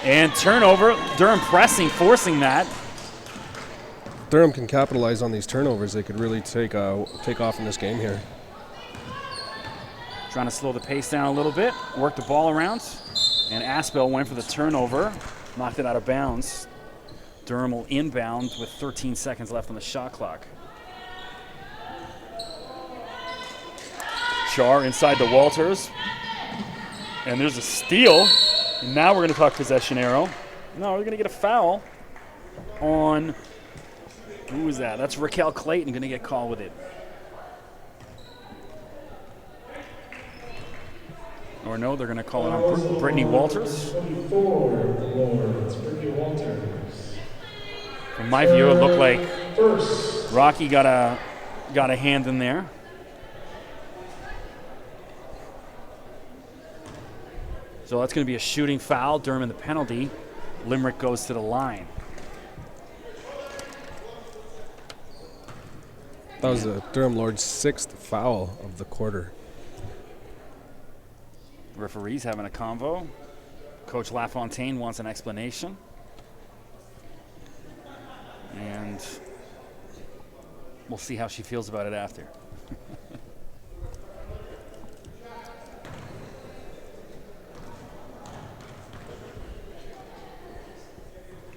And turnover. Durham pressing, forcing that. Durham can capitalize on these turnovers. They could really take off in this game here. Trying to slow the pace down a little bit. Work the ball around. And Aspel went for the turnover. Knocked it out of bounds. Durham will inbound with 13 seconds left on the shot clock. Char inside to Walters. And there's a steal. And now we're going to talk possession arrow. No, we're going to get a foul on, who is that? That's Raquel Clayton going to get called with it. Or no, they're going to call it on Brittany Walters. 24, the Lords, Brittany Walters. From my view, it looked like First. Rocky got a hand in there. So that's going to be a shooting foul. Durham in the penalty. Limerick goes to the line. That was the Durham Lord's 6th foul of the quarter. Referees having a convo. Coach LaFontaine wants an explanation. And we'll see how she feels about it after.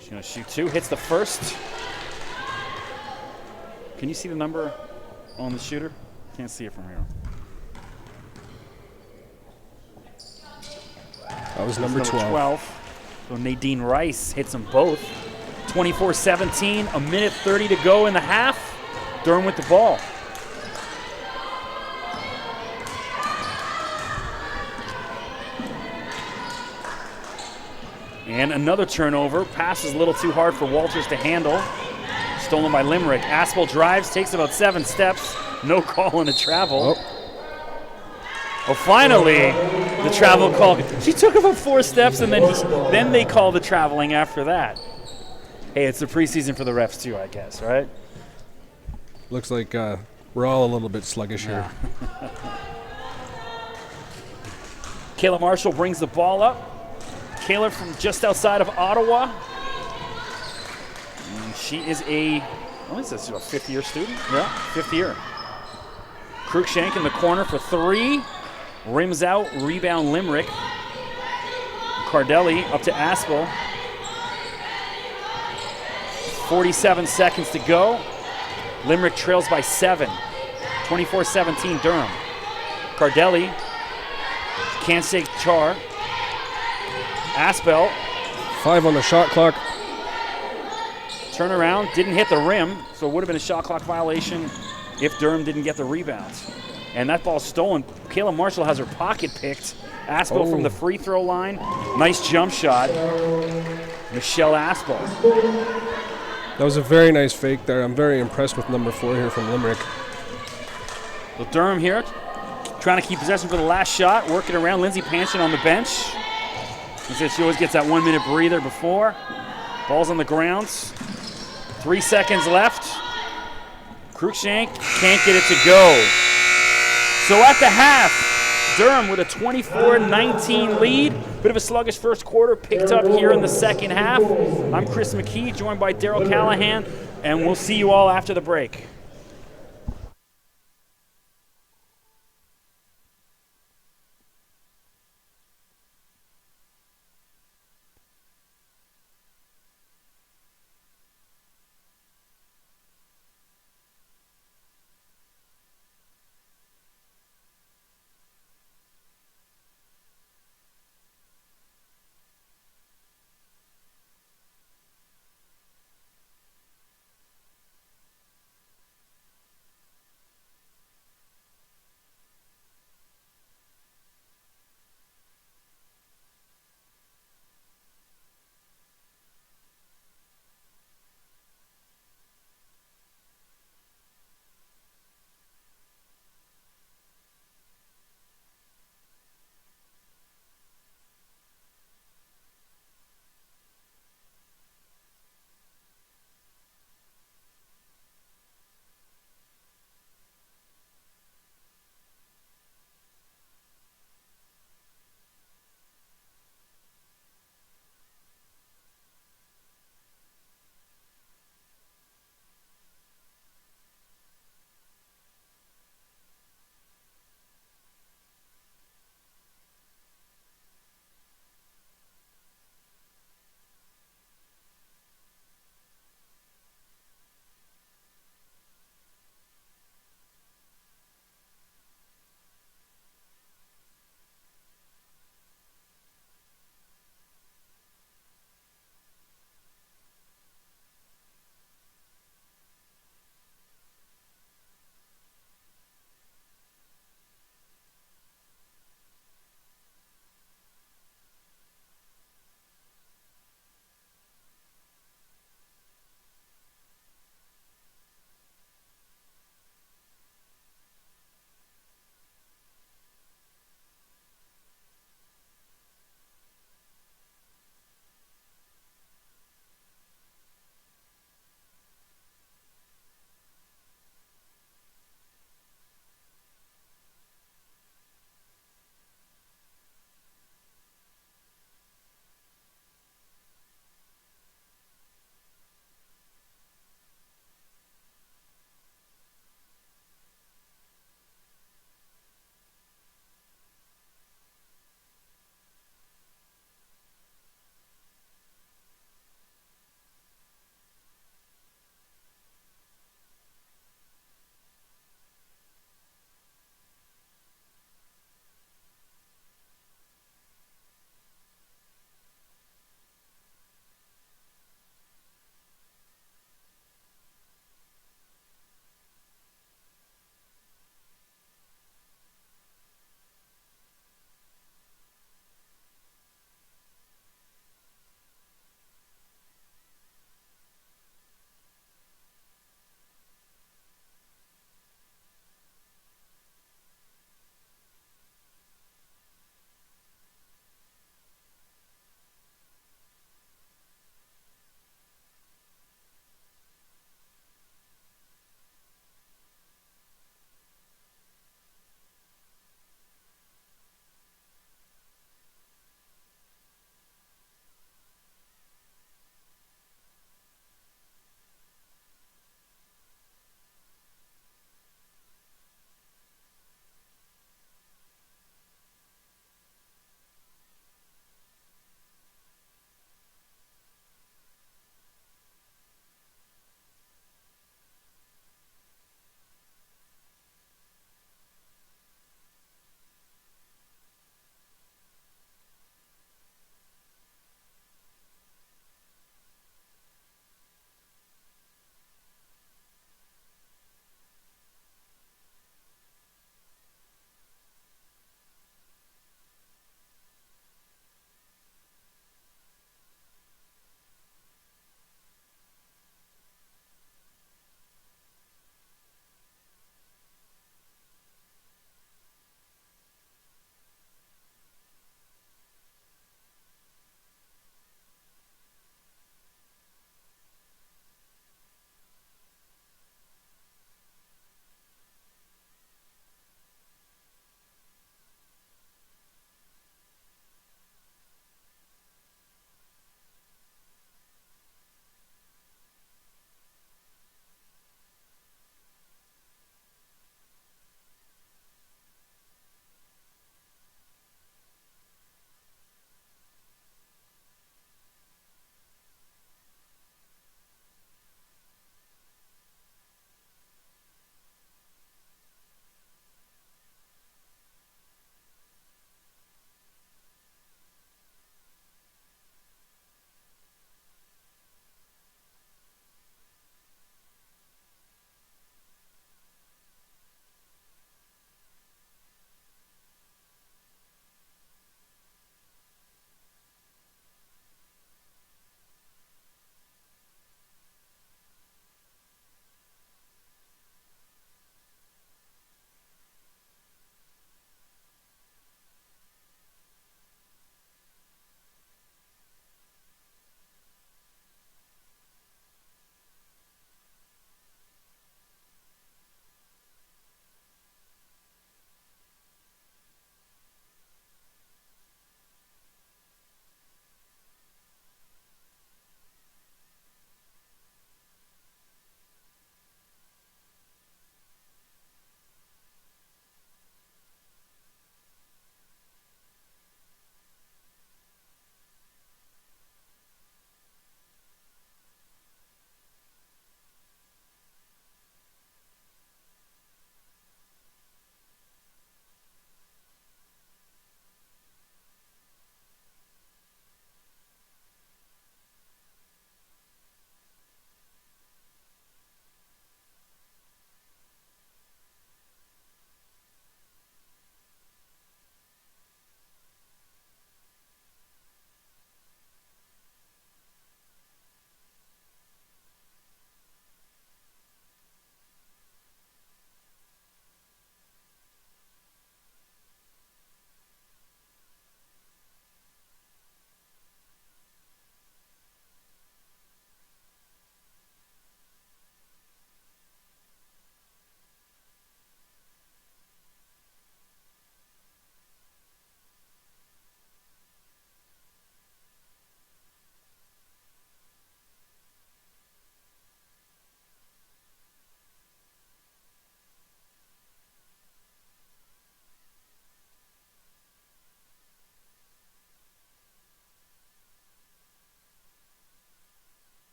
She's going to shoot two. Hits the first. Can you see the number on the shooter? Can't see it from here. That was number 12. So Nadine Rice hits them both. 24-17, a minute 30 to go in the half. Durham with the ball. And another turnover. Pass is a little too hard for Walters to handle. Stolen by Limerick. Aspel drives, takes about 7 steps. No call on the travel. Oh, finally, the travel call. She took about 4 steps, and then they call the traveling after that. Hey, it's the preseason for the refs too, I guess, right? Looks like we're all a little bit sluggish here. Kayla Marshall brings the ball up. Kayla from just outside of Ottawa. And she is what is this, a 5th-year student? Yeah, 5th year. Cruikshank in the corner for 3. Rims out, rebound Limerick. Cardelli up to Aspel. 47 seconds to go. Limerick trails by 7. 24-17 Durham. Cardelli can't say Char. Aspel. 5 on the shot clock. Turnaround, didn't hit the rim, so it would have been a shot clock violation if Durham didn't get the rebounds. And that ball's stolen. Kayla Marshall has her pocket picked. Aspel from the free throw line. Nice jump shot. Michelle Aspel. That was a very nice fake there. I'm very impressed with number 4 here from Limerick. So Durham here, trying to keep possession for the last shot, working around. Lindsay Panshin on the bench. She always gets that 1-minute breather before. Ball's on the ground. 3 seconds left. Cruikshank can't get it to go. So at the half, Durham with a 24-19 lead. Bit of a sluggish first quarter, picked up here in the second half. I'm Chris McKee, joined by Daryl Callahan, and we'll see you all after the break.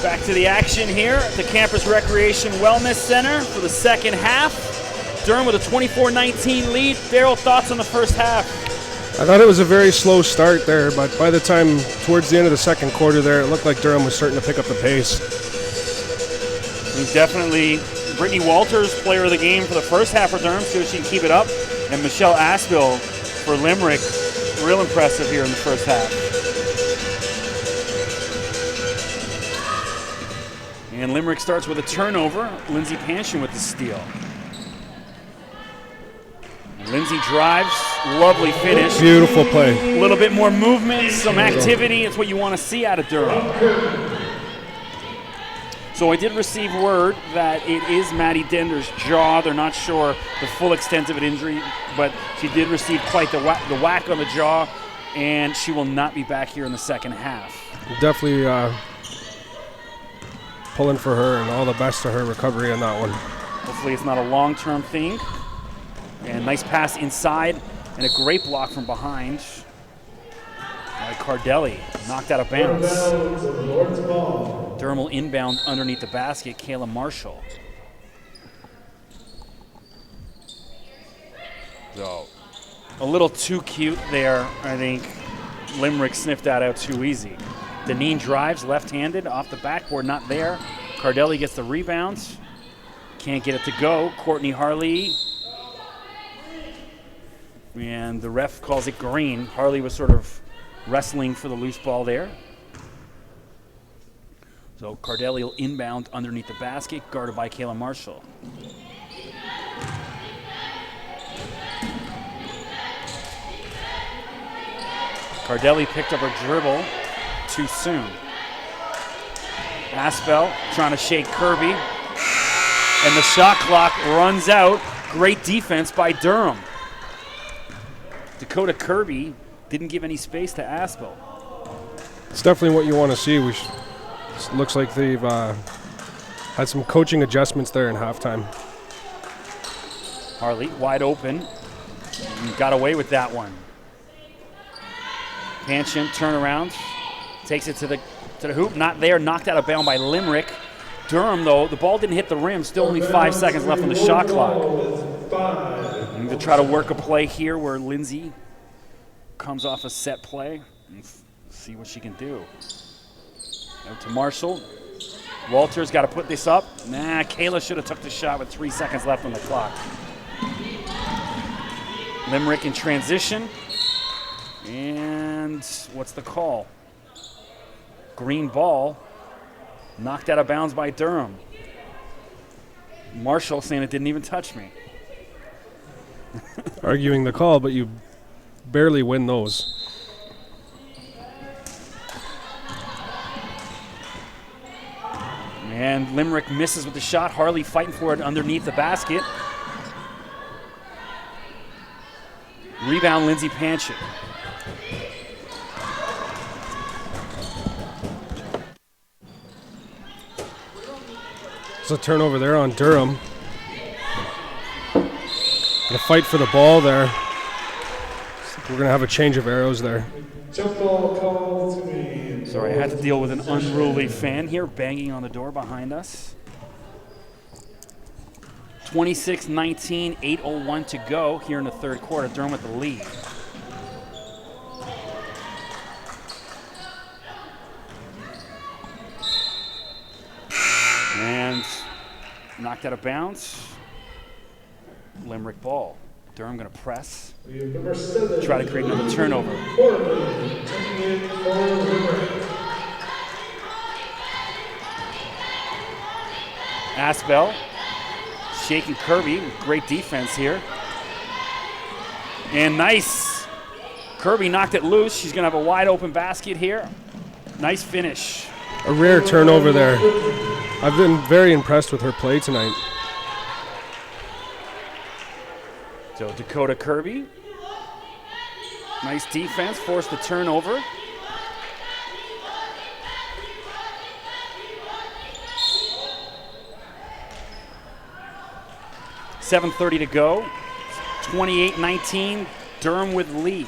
Back to the action here at the Campus Recreation Wellness Center for the second half. Durham with a 24-19 lead. Daryl, thoughts on the first half? I thought it was a very slow start there, but by the time towards the end of the second quarter there, it looked like Durham was starting to pick up the pace. And definitely Brittany Walters, player of the game for the first half for Durham, so she can keep it up. And Michelle Aspel for Limerick, real impressive here in the first half. And Limerick starts with a turnover. Lindsay Panshin with the steal. Lindsay drives, lovely finish. Beautiful play. A little bit more movement, some activity. It's what you want to see out of Durham. So I did receive word that it is Maddie Dender's jaw. They're not sure the full extent of an injury, but she did receive quite the whack on the jaw, and she will not be back here in the second half. Definitely pulling for her, and all the best to her recovery on that one. Hopefully it's not a long-term thing. And nice pass inside, and a great block from behind by Cardelli. Knocked out of bounds. Durham will inbound underneath the basket. Kayla Marshall. So, a little too cute there. I think Limerick sniffed that out too easy. Deneen drives left-handed off the backboard, not there. Cardelli gets the rebounds. Can't get it to go. Courtney Harley. And the ref calls it green. Harley was sort of wrestling for the loose ball there. So Cardelli will inbound underneath the basket, guarded by Kayla Marshall. Cardelli picked up her dribble too soon. Aspel trying to shake Kirby. And the shot clock runs out. Great defense by Durham. Dakota Kirby didn't give any space to Aspel. It's definitely what you want to see. Looks like they've had some coaching adjustments there in halftime. Harley wide open. And got away with that one. Panshin turnaround. Takes it to the hoop. Not there. Knocked out of bounds by Limerick. Durham, though, the ball didn't hit the rim. Still only 5 seconds left on the shot clock. And to try to work a play here where Lindsay comes off a set play and see what she can do. Out to Marshall. Walters got to put this up. Nah, Kayla should have took the shot with 3 seconds left on the clock. Limerick in transition. And what's the call? Green ball. Knocked out of bounds by Durham. Marshall saying it didn't even touch me. Arguing the call, but you barely win those. And Limerick misses with the shot. Harley fighting for it underneath the basket. Rebound, Lindsay Panshin. It's a turnover there on Durham. The fight for the ball there. We're going to have a change of arrows there. Jump ball call to me. Sorry, I had to deal with an unruly fan here banging on the door behind us. 26-19, 8:01 to go here in the third quarter. Durham with the lead. And knocked out of bounds. Limerick ball. Durham going to press. Try to create another turnover. Aspel shaking Kirby. Great defense here. And nice. Kirby knocked it loose. She's going to have a wide open basket here. Nice finish. A rare turnover there. I've been very impressed with her play tonight. So Dakota Kirby. Nice defense. Forced the turnover. .7:30 to go. 28-19. Durham with the lead.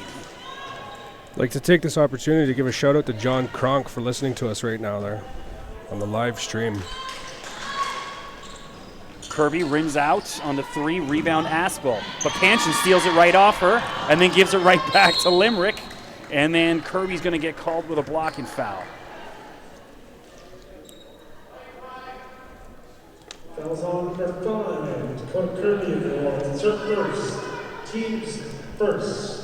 I'd like to take this opportunity to give a shout out to John Kronk for listening to us right now there. on the live stream. Kirby rings out on the 3, rebound Aspel. But Panchin steals it right off her and then gives it right back to Limerick. And then Kirby's going to get called with a blocking foul. Fouls on for 5. Dakota Kirby of the Walls. Insert first. Teams first.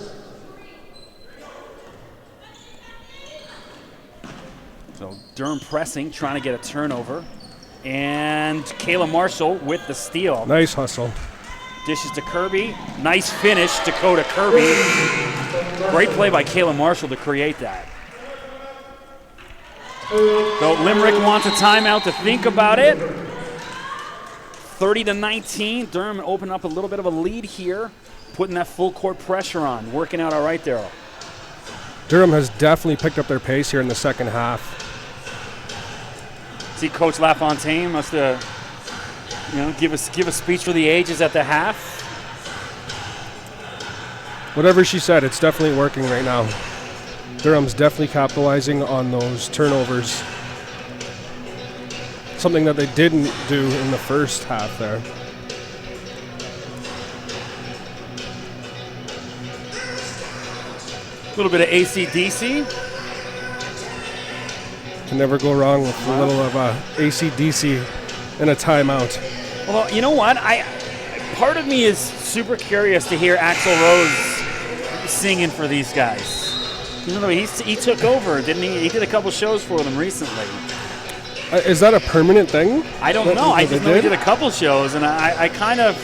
So Durham pressing, trying to get a turnover. And Kayla Marshall with the steal. Nice hustle. Dishes to Kirby. Nice finish, Dakota Kirby. Great play by Kayla Marshall to create that. So Limerick wants a timeout to think about it. 30-19. Durham open up a little bit of a lead here, putting that full court pressure on. Working out all right, Daryl. Durham has definitely picked up their pace here in the second half. See, Coach LaFontaine must have, give a speech for the ages at the half. Whatever she said, it's definitely working right now. Durham's definitely capitalizing on those turnovers. Something that they didn't do in the first half there. A little bit of AC/DC. Can never go wrong with a little of AC/DC in a timeout. Well, you know what? Part of me is super curious to hear Axl Rose singing for these guys. You know, he took over, didn't he? He did a couple shows for them recently. Is that a permanent thing? I don't know. I just know he did a couple shows, and I kind of...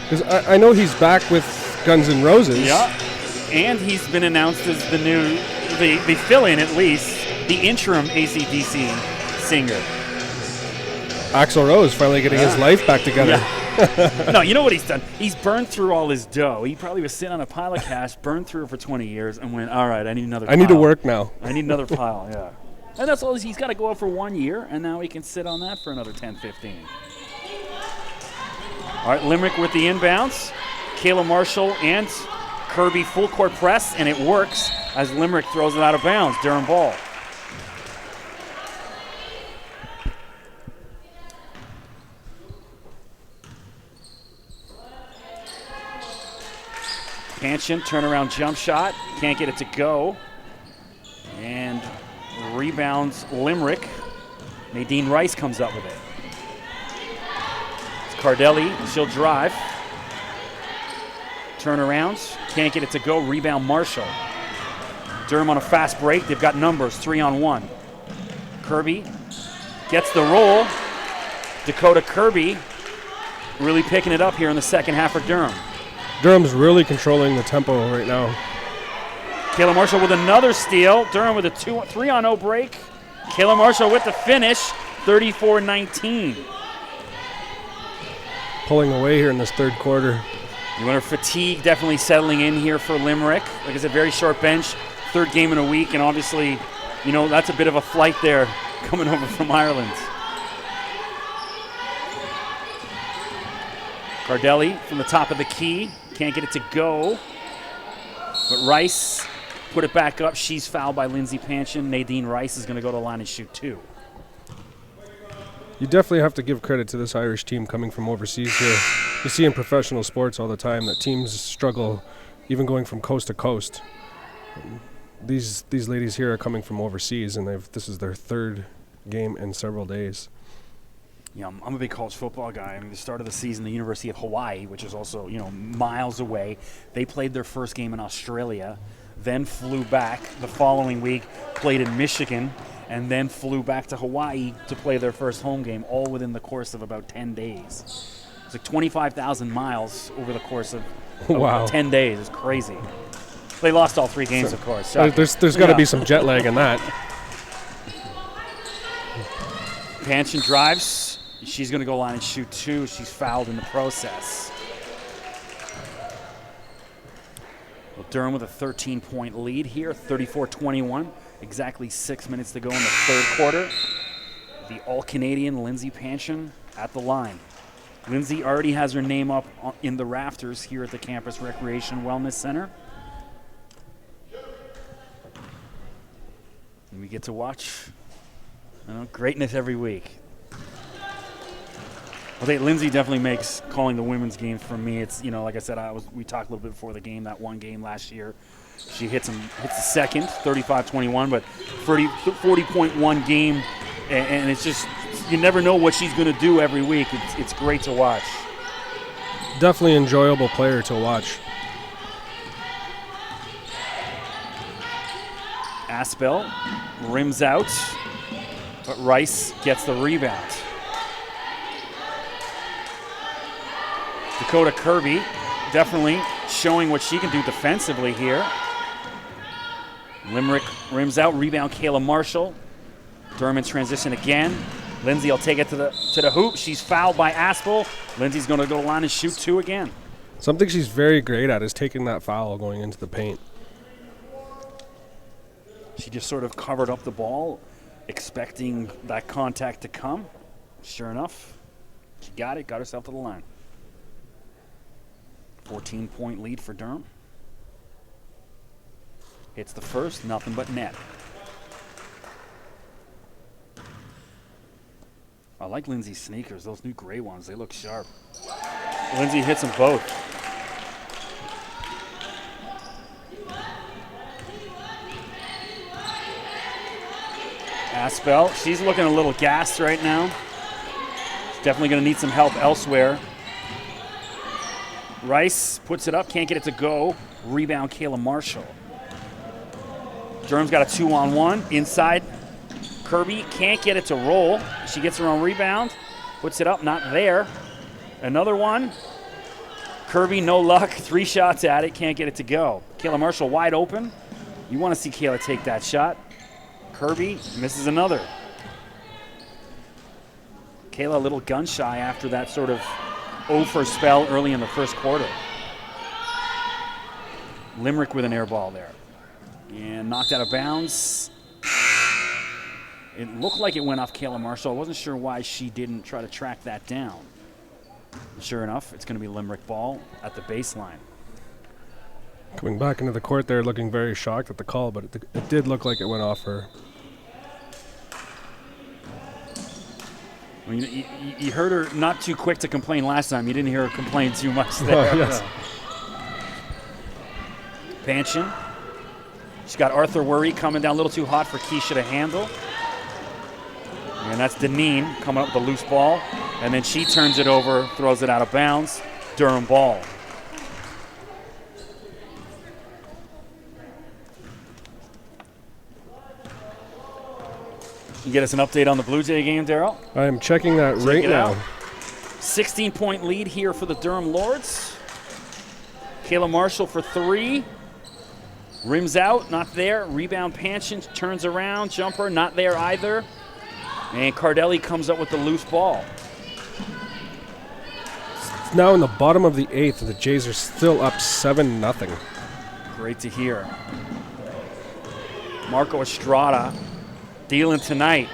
Because I know he's back with Guns N' Roses. Yeah, and he's been announced as the new, the fill-in at least, the interim AC/DC singer. Axl Rose finally getting his life back together. Yeah. No, you know what he's done? He's burned through all his dough. He probably was sitting on a pile of cash, burned through it for 20 years, and went, all right, I need another pile. I need to work now. I need another pile, yeah. And that's all. He's got to go out for 1 year, and now he can sit on that for another 10, 15. All right, Limerick with the inbounds. Kayla Marshall and Kirby full court press, and it works as Limerick throws it out of bounds. Durham ball. Panchin, turnaround jump shot. Can't get it to go. And rebounds Limerick. Nadine Rice comes up with it. It's Cardelli. She'll drive. Turnarounds. Can't get it to go. Rebound Marshall. Durham on a fast break. They've got numbers, 3-on-1. Kirby gets the roll. Dakota Kirby really picking it up here in the second half for Durham. Durham's really controlling the tempo right now. Kayla Marshall with another steal. Durham with a 3-on-0 break. Kayla Marshall with the finish, 34-19. Pulling away here in this third quarter. You want fatigue definitely settling in here for Limerick. Like I said, very short bench, third game in a week, and obviously, that's a bit of a flight there coming over from Ireland. Cardelli from the top of the key. Can't get it to go. But Rice put it back up. She's fouled by Lindsay Panchin. Nadine Rice is going to go to the line and shoot 2. You definitely have to give credit to this Irish team coming from overseas here. You see in professional sports all the time that teams struggle even going from coast to coast. These ladies here are coming from overseas, and this is their third game in several days. Yeah, I'm a big college football guy. I mean, the start of the season, the University of Hawaii, which is also, miles away, they played their first game in Australia, then flew back the following week, played in Michigan, and then flew back to Hawaii to play their first home game, all within the course of about 10 days. It's like 25,000 miles over the course of wow. 10 days. It's crazy. They lost all 3 games, of course. There's got to be some jet lag in that. Panchin drives. She's going to go line and shoot 2. She's fouled in the process. Well, Durham with a 13-point lead here, 34-21. Exactly 6 minutes to go in the third quarter. The All-Canadian Lindsay Panchin at the line. Lindsay already has her name up in the rafters here at the Campus Recreation Wellness Center. And we get to watch Well, greatness every week. I think Lindsay definitely makes calling the women's games for me. It's, like I said, we talked a little bit before the game, that one game last year. She hits the second, 35-21, but 40.1 game, and it's just, you never know what she's going to do every week. It's great to watch. Definitely enjoyable player to watch. Aspel rims out, but Rice gets the rebound. Dakota Kirby definitely showing what she can do defensively here. Limerick rims out, rebound Kayla Marshall. Durham in transition again. Lindsay will take it to the hoop. She's fouled by Aspel. Lindsay's going to go to the line and shoot 2 again. Something she's very great at is taking that foul going into the paint. She just sort of covered up the ball, expecting that contact to come. Sure enough, she got herself to the line. 14-point lead for Durham. Hits the first, nothing but net. I like Lindsay's sneakers, those new gray ones, they look sharp. Lindsay hits them both. Aspel, she's looking a little gassed right now. She's definitely going to need some help elsewhere. Rice puts it up, can't get it to go. Rebound, Kayla Marshall. Durham's got a 2-on-1 inside. Kirby can't get it to roll. She gets her own rebound, puts it up, not there. Another one. Kirby, no luck. 3 shots at it, can't get it to go. Kayla Marshall wide open. You want to see Kayla take that shot. Kirby misses another. Kayla a little gun shy after that sort of over spell early in the first quarter. Limerick with an air ball there. And knocked out of bounds. It looked like it went off Kayla Marshall. I wasn't sure why she didn't try to track that down. Sure enough, it's going to be Limerick ball at the baseline. Coming back into the court there, looking very shocked at the call, but it did look like it went off her. I mean, you heard her not too quick to complain last time. You didn't hear her complain too much there. Oh, yes. Panchin. She's got Arthur Worry coming down a little too hot for Keisha to handle. And that's Deneen coming up with a loose ball. And then she turns it over, throws it out of bounds. Durham ball. You get us an update on the Blue Jay game, Daryl? I am checking that right now. 16-point lead here for the Durham Lords. Kayla Marshall for 3. Rims out, not there. Rebound Panchin, turns around. Jumper, not there either. And Cardelli comes up with the loose ball. It's now in the bottom of the 8th, and the Jays are still up 7-0. Great to hear. Marco Estrada dealing tonight.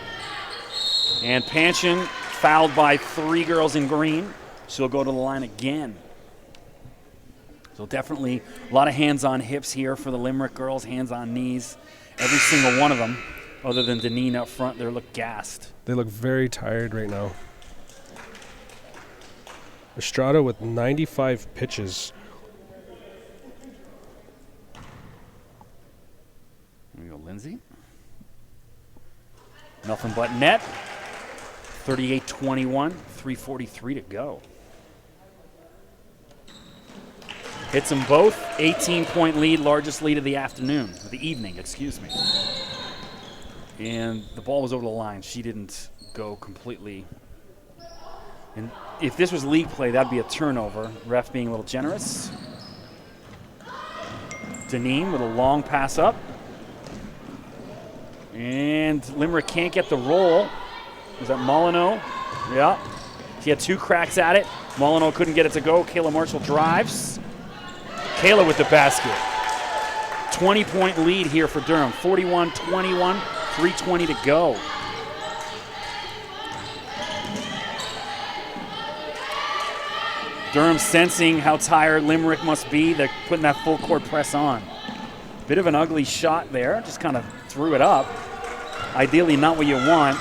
And Panchin fouled by 3 girls in green. She'll go to the line again. So definitely a lot of hands on hips here for the Limerick girls, hands on knees. Every single one of them, other than Deneen up front, they look gassed. They look very tired right now. Estrada with 95 pitches. There we go, Lindsay. Nothing but net. 38-21, 3:43 to go. Hits them both. 18-point lead, largest lead of the afternoon, of the evening, excuse me. And the ball was over the line. She didn't go completely. And if this was league play, that'd be a turnover. Ref being a little generous. Deneen with a long pass up. And Limerick can't get the roll. Was that Molyneux? Yeah. He had 2 cracks at it. Molyneux couldn't get it to go. Kayla Marshall drives. Kayla with the basket. 20-point lead here for Durham. 41-21, 3:20 to go. Durham sensing how tired Limerick must be. They're putting that full court press on. Bit of an ugly shot there. Just kind of threw it up. Ideally not what you want.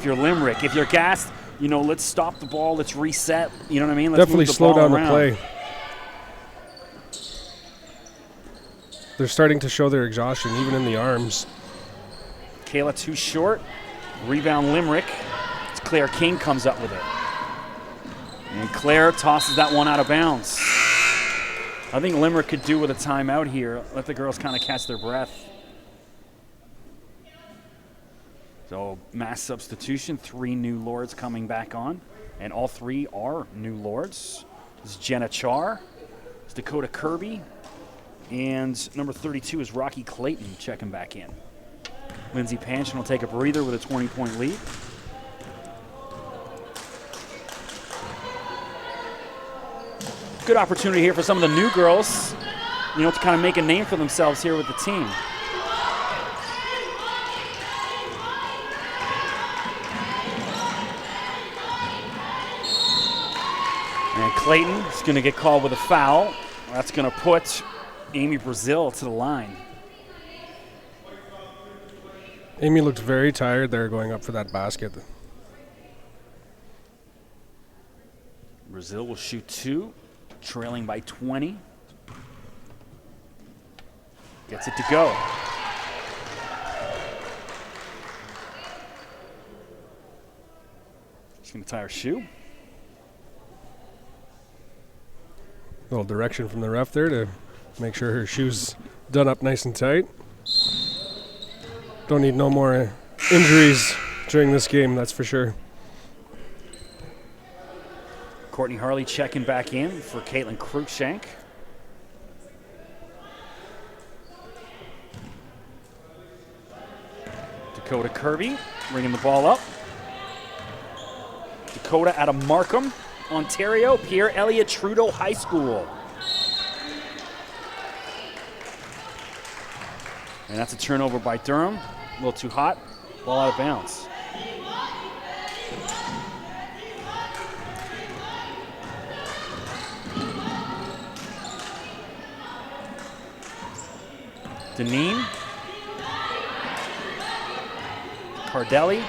you're Limerick. If you're gassed, let's stop the ball, let's reset. You know what I mean? Let's Definitely move the slow ball down around. the play. They're starting to show their exhaustion, even in the arms. Kayla too short. Rebound Limerick. It's Claire King comes up with it. And Claire tosses that one out of bounds. I think Limerick could do with a timeout here. Let the girls kind of catch their breath. So mass substitution, 3 new Lords coming back on. And all 3 are new Lords. This is Jenna Char. It's Dakota Kirby. And number 32 is Rocky Clayton checking back in. Lindsay Panchin will take a breather with a 20-point lead. Good opportunity here for some of the new girls, to kind of make a name for themselves here with the team. And Clayton is going to get called with a foul. That's going to put Amy Brazil to the line. Amy looked very tired there going up for that basket. Brazil will shoot 2, trailing by 20. Gets it to go. She's going to tie her shoe. Little direction from the ref there to make sure her shoe's done up nice and tight. Don't need no more injuries during this game, that's for sure. Courtney Harley checking back in for Caitlin Cruikshank. Dakota Kirby bringing the ball up. Dakota out of Markham, Ontario, Pierre Elliott Trudeau High School. And that's a turnover by Durham. A little too hot. Ball out of bounds. Deneen. Cardelli.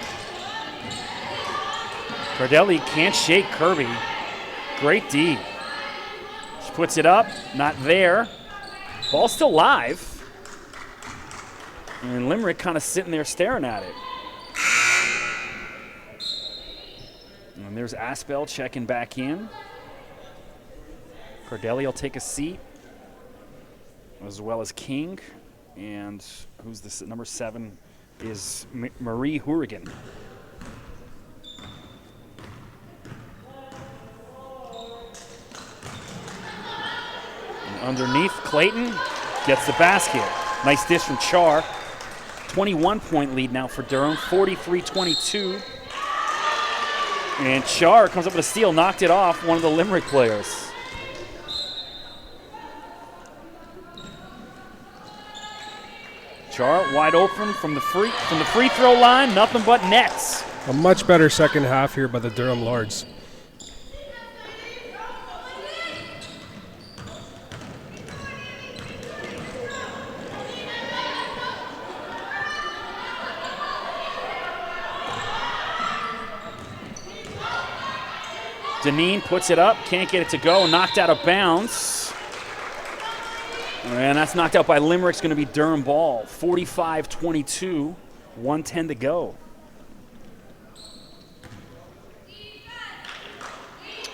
Cardelli can't shake Kirby. Great D. She puts it up. Not there. Ball still live. And Limerick kind of sitting there staring at it. And there's Aspel checking back in. Cardelli will take a seat, as well as King. And who's this? Number 7 is Marie Hourigan. And underneath, Clayton gets the basket. Nice dish from Char. 21-point lead now for Durham, 43-22. And Char comes up with a steal, knocked it off one of the Limerick players. Char wide open from the free throw line, nothing but nets. A much better second half here by the Durham Lords. Deneen puts it up, can't get it to go, knocked out of bounds. And that's knocked out by Limerick. It's going to be Durham ball. 45-22, 1:10 to go.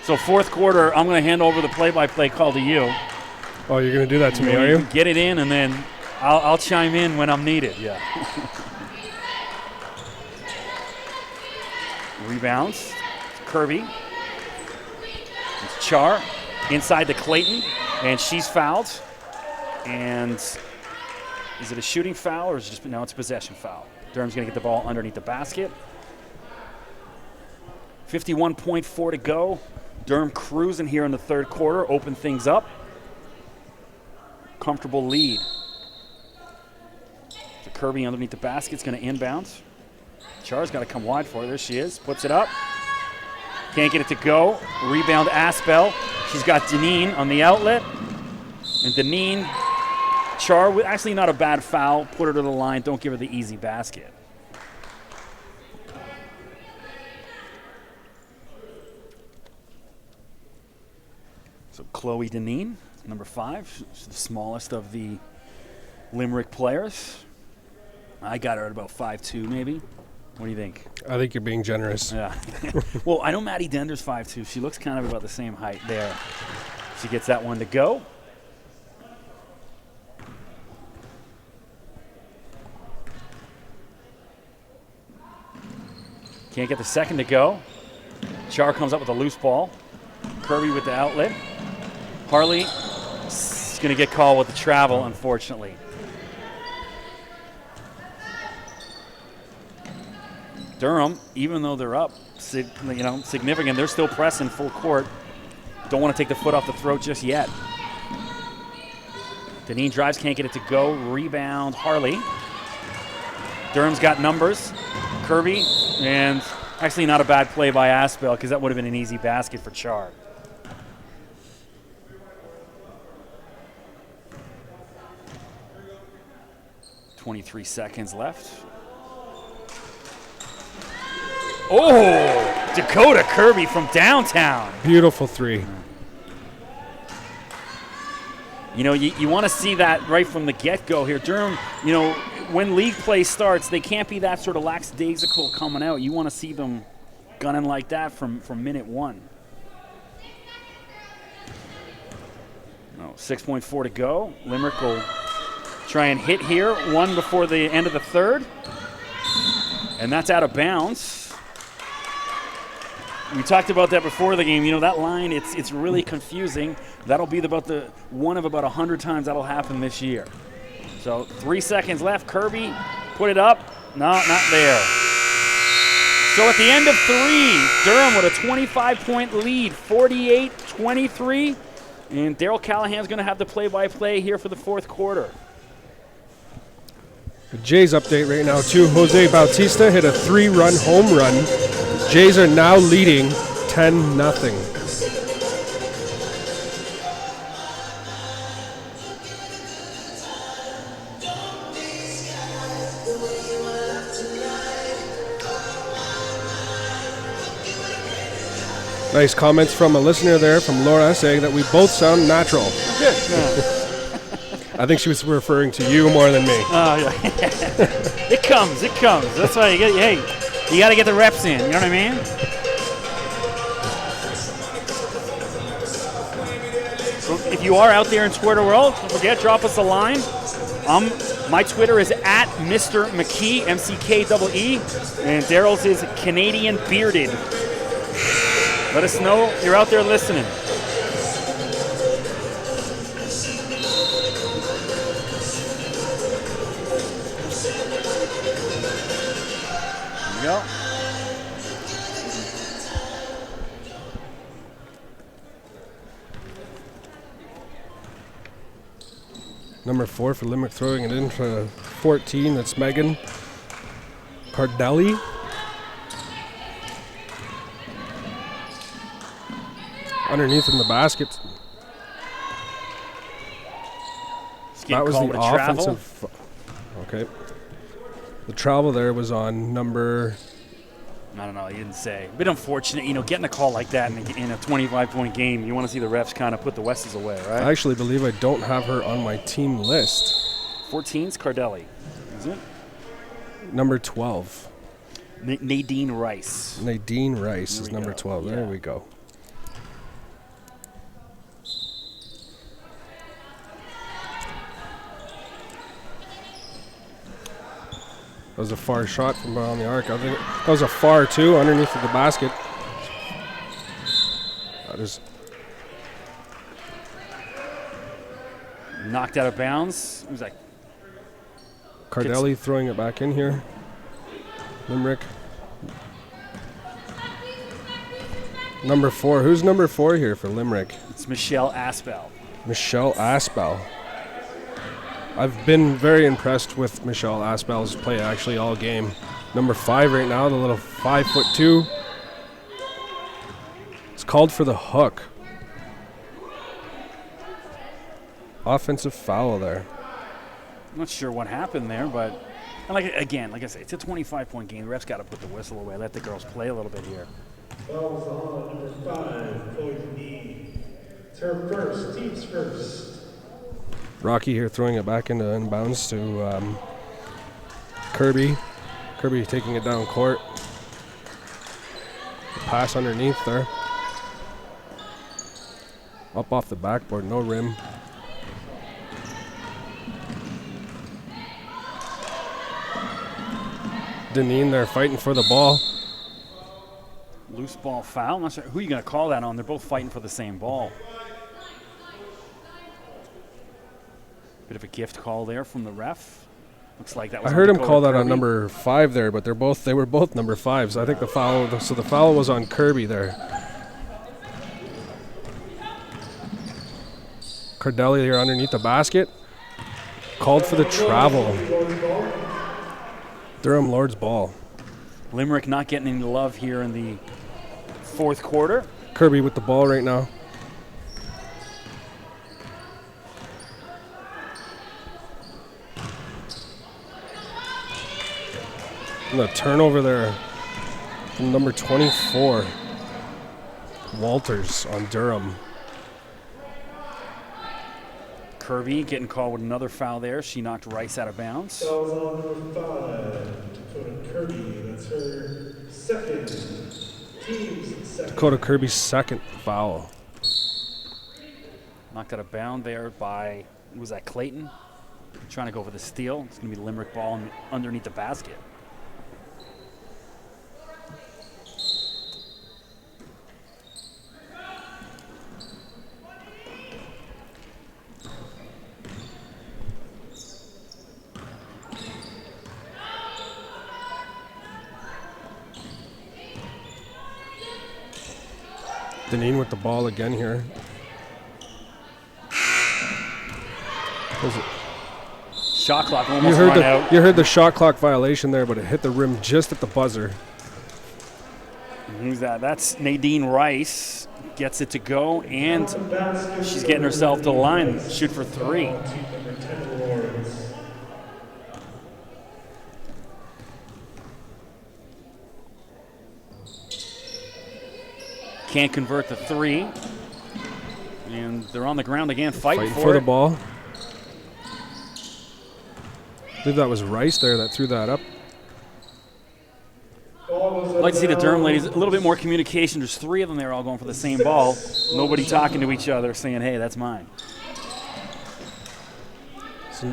So fourth quarter, I'm going to hand over the play-by-play call to you. Oh, you're going to do that to me, are you? Get it in, and then I'll chime in when I'm needed, yeah. Rebounds, Kirby. It's Char inside to Clayton, and she's fouled. And is it a shooting foul or is it just, no, it's a possession foul. Durham's going to get the ball underneath the basket. 51.4 to go. Durham cruising here in the third quarter, open things up. Comfortable lead. So Kirby underneath the basket's going to inbound. Char's got to come wide for her. There she is. Puts it up. Can't get it to go. Rebound Aspel. She's got Deneen on the outlet. And Deneen, Char, actually not a bad foul. Put her to the line. Don't give her the easy basket. So Chloe Deneen, number 5. She's the smallest of the Limerick players. I got her at about 5'2", maybe. What do you think? I think you're being generous. Yeah. Well, I know Maddie Dender's 5'2". She looks kind of about the same height there. She gets that one to go. Can't get the second to go. Char comes up with a loose ball. Kirby with the outlet. Harley is going to get called with the travel, unfortunately. Durham, even though they're up, significant, they're still pressing full court. Don't want to take the foot off the throat just yet. Deneen drives, can't get it to go. Rebound, Harley. Durham's got numbers. Kirby, and actually not a bad play by Aspel because that would have been an easy basket for Char. .23 seconds left. Oh, Dakota Kirby from downtown. Beautiful 3. You know, you want to see that right from the get-go here. Durham, when league play starts, they can't be that sort of lackadaisical coming out. You want to see them gunning like that from minute 1. 6.4 to go. Limerick will try and hit here. 1 before the end of the third. And that's out of bounds. We talked about that before the game. That line, it's really confusing. That'll be about one of about 100 times that'll happen this year. So 3 seconds left. Kirby put it up. No, not there. So at the end of 3, Durham with a 25-point lead, 48-23. And Daryl Callahan's going to have the play-by-play here for the fourth quarter. The Jays update right now, too. Jose Bautista hit a 3-run home run. Jays are now leading 10-0. Nice comments from a listener there, from Laura, saying that we both sound natural. Good. I think she was referring to you more than me. Oh, yeah. It comes. That's why you got to get the reps in. You know what I mean? So if you are out there in Twitter world, don't forget, drop us a line. My Twitter is at Mr. McKee, MCKEE, and Daryl's is Canadian Bearded. Let us know you're out there listening. There you go. Number 4 for Limerick, throwing it in for 14. That's Megan Cardelli. Underneath in the basket. That was the offensive. Okay. The travel there was on number. I don't know. He didn't say. A bit unfortunate, getting a call like that in a 25-point game. You want to see the refs kind of put the Westies away, right? I actually believe I don't have her on my team list. 14's Cardelli, is it? Number 12. Nadine Rice. Nadine Rice is number 12. Yeah. There we go. That was a far shot from around the arc. I think that was a far, too, underneath of the basket. That is knocked out of bounds. It was like Cardelli throwing it back in here. Limerick. Number 4. Who's number 4 here for Limerick? It's Michelle Aspel. Michelle Aspel. I've been very impressed with Michelle Aspel's play actually all game. Number 5 right now, the little 5'2". It's called for the hook. Offensive foul there. I'm not sure what happened there, but like I say, it's a 25-point game. The ref's got to put the whistle away, let the girls play a little bit here. Fouls on number 5, Chloe Deneen. It's her first, team's first. Rocky here throwing it back into inbounds to Kirby. Kirby taking it down court. Pass underneath there. Up off the backboard, no rim. Deneen there fighting for the ball. Loose ball foul. I'm not sure who you going to call that on. They're both fighting for the same ball. Bit of a gift call there from the ref. Looks like that was I heard him Dakota call that on Kirby. number 5 there, but they were both number 5s. I think the foul was on Kirby there. Cardelli here underneath the basket. Called for the travel. Durham Lord's ball. Limerick not getting any love here in the fourth quarter. Kirby with the ball right now. And the turnover there from number 24, Walters on Durham. Kirby getting called with another foul there. She knocked Rice out of bounds. Fouls on number 5, Dakota Kirby. That's her second, team's second. Dakota Kirby's second foul. Knocked out of bound there by, was that Clayton? Trying to go for the steal. It's going to be Limerick ball underneath the basket. Deneen with the ball again here. Shot clock almost run out. You heard the shot clock violation there, but it hit the rim just at the buzzer. Who's that? That's Nadine Rice. Gets it to go, and she's getting herself to the line. Shoot for 3. Can't convert the 3. And they're on the ground again, fighting for the it. ball. I believe that was Rice there that threw that up. I'd like to see the Durham ladies, a little bit more communication. There's 3 of them there all going for the same ball. Nobody talking to each other saying, hey, that's mine. So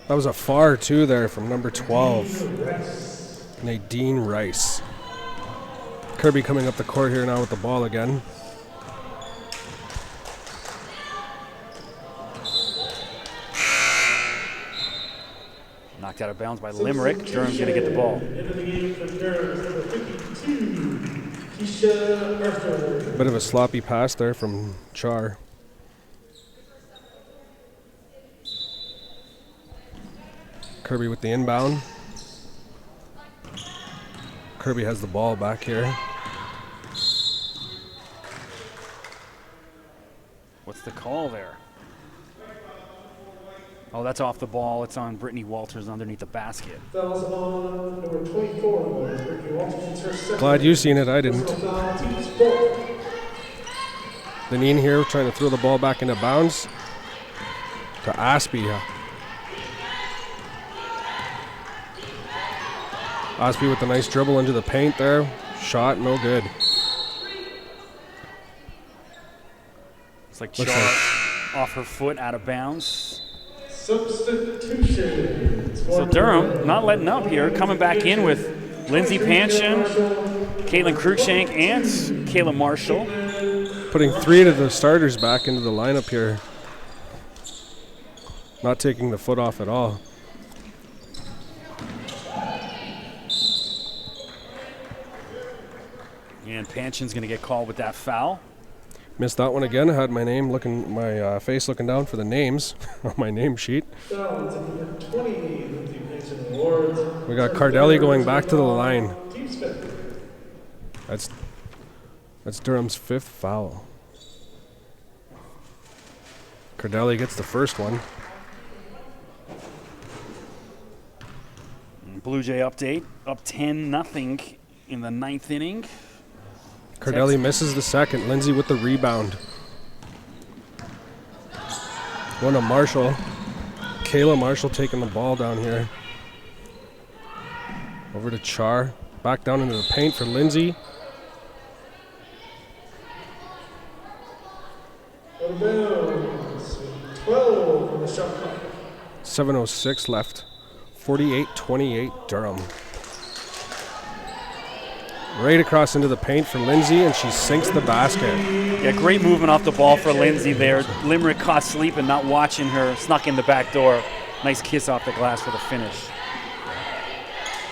that was a far 2 there from number 12, Nadine Rice. Kirby coming up the court here now with the ball again. Knocked out of bounds by Limerick. Durham's going to get the ball. Bit of a sloppy pass there from Char. Kirby with the inbound. Kirby has the ball back here. What's the call there? Oh, that's off the ball. It's on Brittany Walters underneath the basket. Fouls on number 24, Brittany Walters. It's her second. Glad you seen it. I didn't. Personal foul, team's fourth. Deneen here trying to throw the ball back into bounds to Aspie. Aspie with a nice dribble into the paint there. Shot, no good. It's like Char off her foot, out of bounds. Substitution. So Durham not letting up here, coming back in with Lindsay Panshin, Caitlin Cruikshank, and Kayla Marshall. Putting 3 of the starters back into the lineup here. Not taking the foot off at all. And Panshin's going to get called with that foul. Missed that one again. I had my name looking, my face looking down for the names on my name sheet. We got Cardelli going back to the line. That's Durham's 5th foul. Cardelli gets the first one. Blue Jay update, up 10-0 in the 9th inning. Cardelli misses the second. Lindsay with the rebound. Going to Marshall. Kayla Marshall taking the ball down here. Over to Char. Back down into the paint for Lindsay. Out of bounds. 12 on the shot clock. 7:06 left. 48-28 Durham. Right across into the paint for Lindsay, and she sinks the basket. Yeah, great movement off the ball for Lindsay there. Limerick caught sleeping, not watching her, snuck in the back door. Nice kiss off the glass for the finish.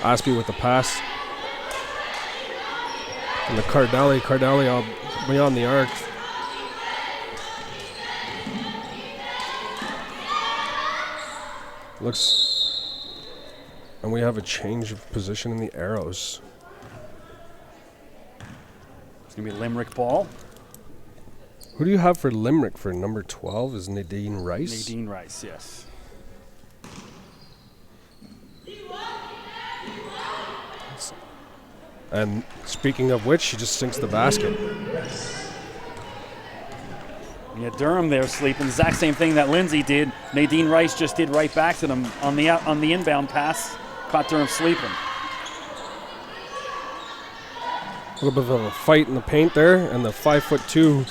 Aspie with the pass. And the Cardelli all beyond the arc. And we have a change of position in the arrows. It's going to be Limerick ball. Who do you have for Limerick for number 12? Is Nadine Rice? Nadine Rice, yes. And speaking of which, she just sinks the basket. Yeah, Durham there sleeping. The exact same thing that Lindsay did. Nadine Rice just did right back to them on the inbound pass. Caught Durham sleeping. A little bit of a fight in the paint there, and the 5'2".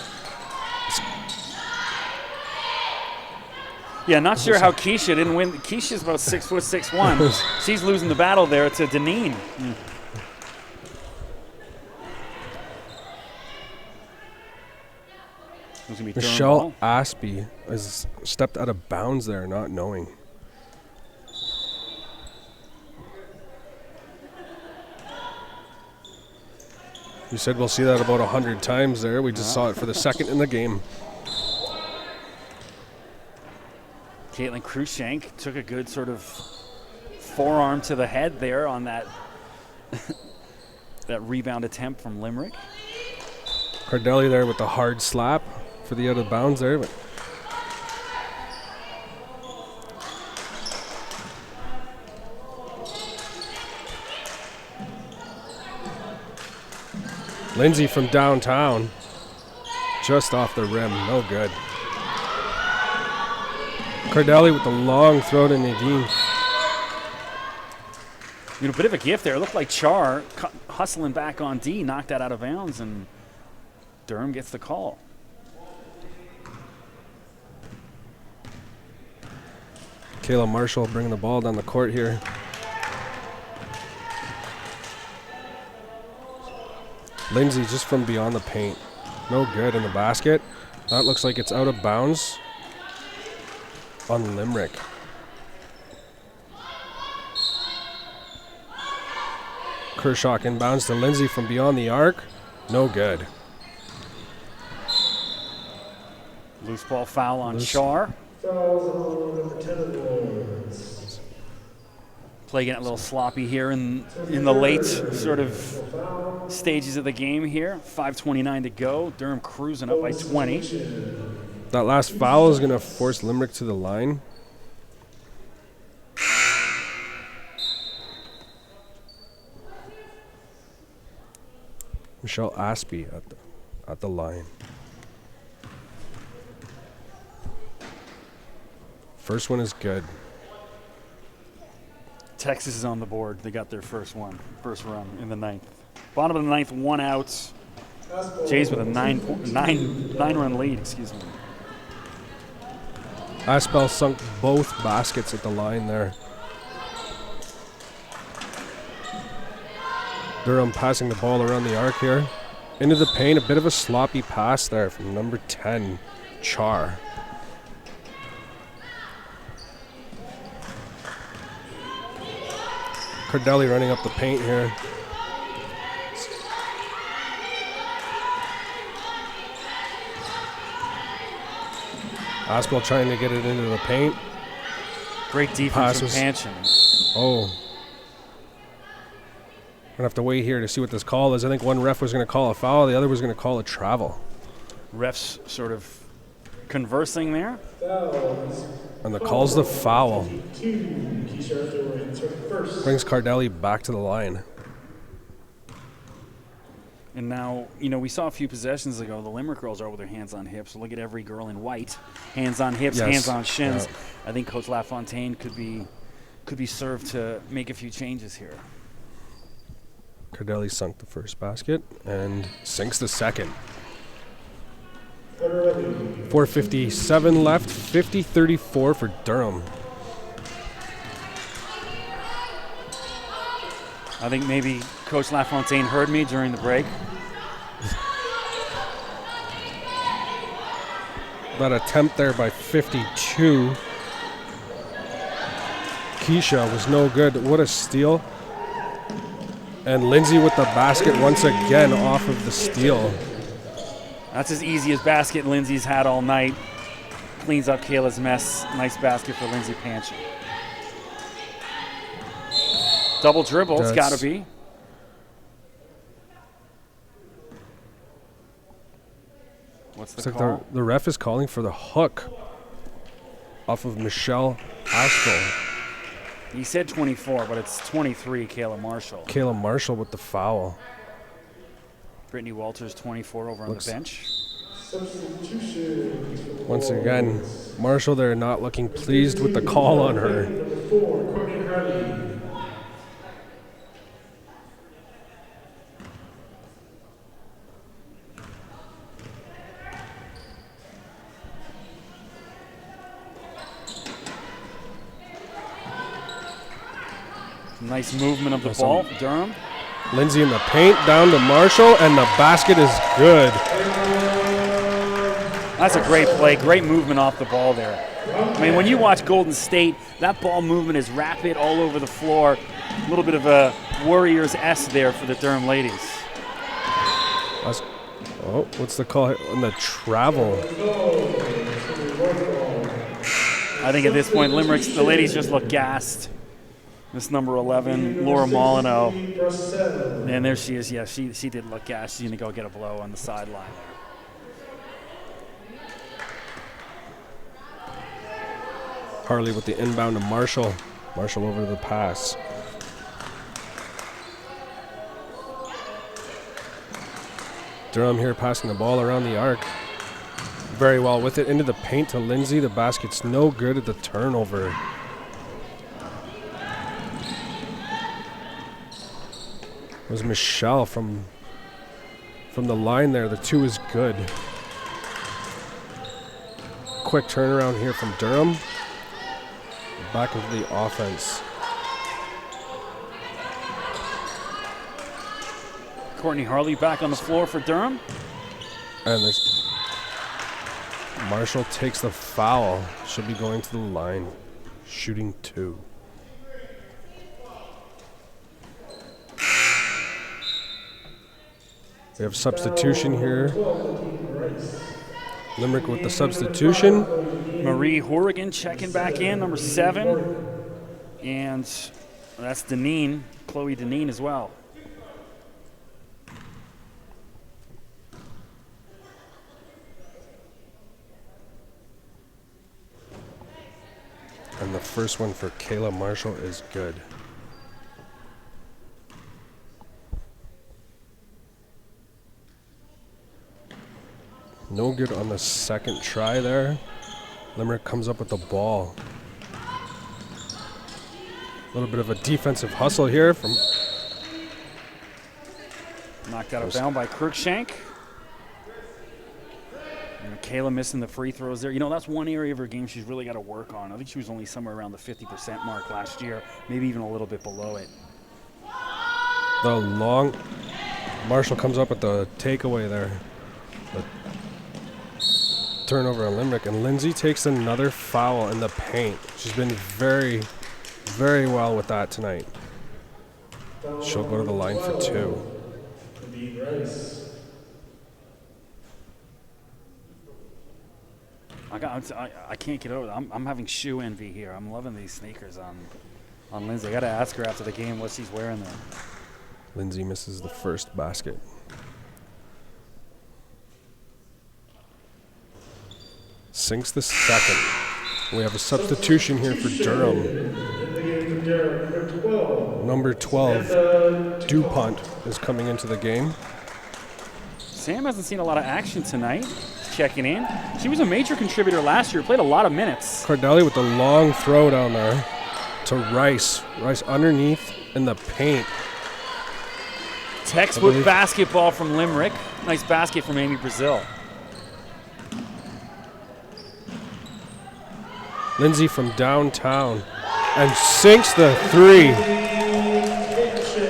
Yeah, not sure how Keisha didn't win. Keisha's about 6'6'1". She's losing the battle there to Deneen. Michelle Aspie has stepped out of bounds there, not knowing. You said we'll see that about 100 times there. We just saw it for the second in the game. Caitlin Cruikshank took a good sort of forearm to the head there on that that rebound attempt from Limerick. Cardelli there with the hard slap for the out of bounds there. But Lindsay from downtown, just off the rim, no good. Cardelli with the long throw to Nadine. You know, a bit of a gift there. It looked like Char hustling back on D, knocked that out of bounds, and Durham gets the call. Kayla Marshall bringing the ball down the court here. Lindsay just from beyond the paint. No good in the basket. That looks like it's out of bounds on Limerick. Kershaw inbounds to Lindsay from beyond the arc. No good. Loose ball foul on Char. Fouls on number 10 of the boards. Play getting a little sloppy here in the late sort of stages of the game here. 5:29 to go. Durham cruising up by 20. That last foul is going to force Limerick to the line. Michelle Aspie at the line. First one is good. Texas is on the board. They got their first run in the ninth. Bottom of the ninth, 1 out. Jays with a nine run lead, excuse me. Aspel sunk both baskets at the line there. Durham passing the ball around the arc here. Into the paint, a bit of a sloppy pass there from number 10, Char. Cardelli running up the paint here. Aspel trying to get it into the paint. Great defense from Panchin. Oh. Gonna have to wait here to see what this call is. I think one ref was gonna call a foul, the other was gonna call a travel. Refs sort of conversing there. And the call's the foul. Brings Cardelli back to the line. And now, we saw a few possessions ago, the Limerick girls are with their hands on hips. So look at every girl in white. Hands on hips, Yes. hands on shins. Yeah. I think Coach LaFontaine could be served to make a few changes here. Cardelli sunk the first basket and sinks the second. 4:57 left, 50-34 for Durham. I think maybe Coach LaFontaine heard me during the break. That attempt there by 52. Keisha was no good. What a steal. And Lindsay with the basket once again off of the steal. That's as easy as basket Lindsay's had all night. Cleans up Kayla's mess. Nice basket for Lindsay Panchin. Double dribble, it's got to be. What's the call? Like the ref is calling for the hook off of Michelle Haskell. He said 24, but it's 23, Kayla Marshall. Kayla Marshall with the foul. Brittany Walters, 24, over on the bench. Once again, Marshall there not looking pleased with the call on her. Nice movement of the ball, Durham. Lindsay in the paint, down to Marshall, and the basket is good. That's a great play, great movement off the ball there. I mean, when you watch Golden State, that ball movement is rapid all over the floor. A little bit of a Warriors-esque there for the Durham ladies. What's the call on the travel? I think at this point, the ladies just look gassed. This number 11, Laura Molyneux. And there she is. Yeah, she did look gassed. She's going to go get a blow on the sideline there. Harley with the inbound to Marshall. Marshall over the pass. Durham here passing the ball around the arc. Very well with it into the paint to Lindsay. The basket's no good at the turnover. It was Michelle from the line there. The two is good. Quick turnaround here from Durham. Back into the offense. Courtney Harley back on the floor for Durham. And there's Marshall takes the foul. Should be going to the line. Shooting 2. We have substitution here. Limerick with the substitution. Marie Horrigan checking back in, number 7. And that's Deneen, Chloe Deneen as well. And the first one for Kayla Marshall is good. No good on the second try there. Limerick comes up with the ball. A little bit of a defensive hustle here from... Knocked out of bounds by Cruikshank. And Kayla missing the free throws there. That's one area of her game she's really got to work on. I think she was only somewhere around the 50% mark last year, maybe even a little bit below it. The long... Marshall comes up with the takeaway there. The turnover on Limerick, and Lindsay takes another foul in the paint. She's been very, very well with that tonight. She'll go to the line for 2. I can't get over that. I'm having shoe envy here. I'm loving these sneakers on Lindsay. I got to ask her after the game what she's wearing there. Lindsay misses the first basket. Sinks the second. We have a substitution here for Durham. Number 12, DuPont, is coming into the game. Sam hasn't seen a lot of action tonight. Checking in. She was a major contributor last year. Played a lot of minutes. Cardelli with the long throw down there to Rice. Rice underneath in the paint. Textbook basketball from Limerick. Nice basket from Amy Brazil. Lindsay from downtown and sinks the three.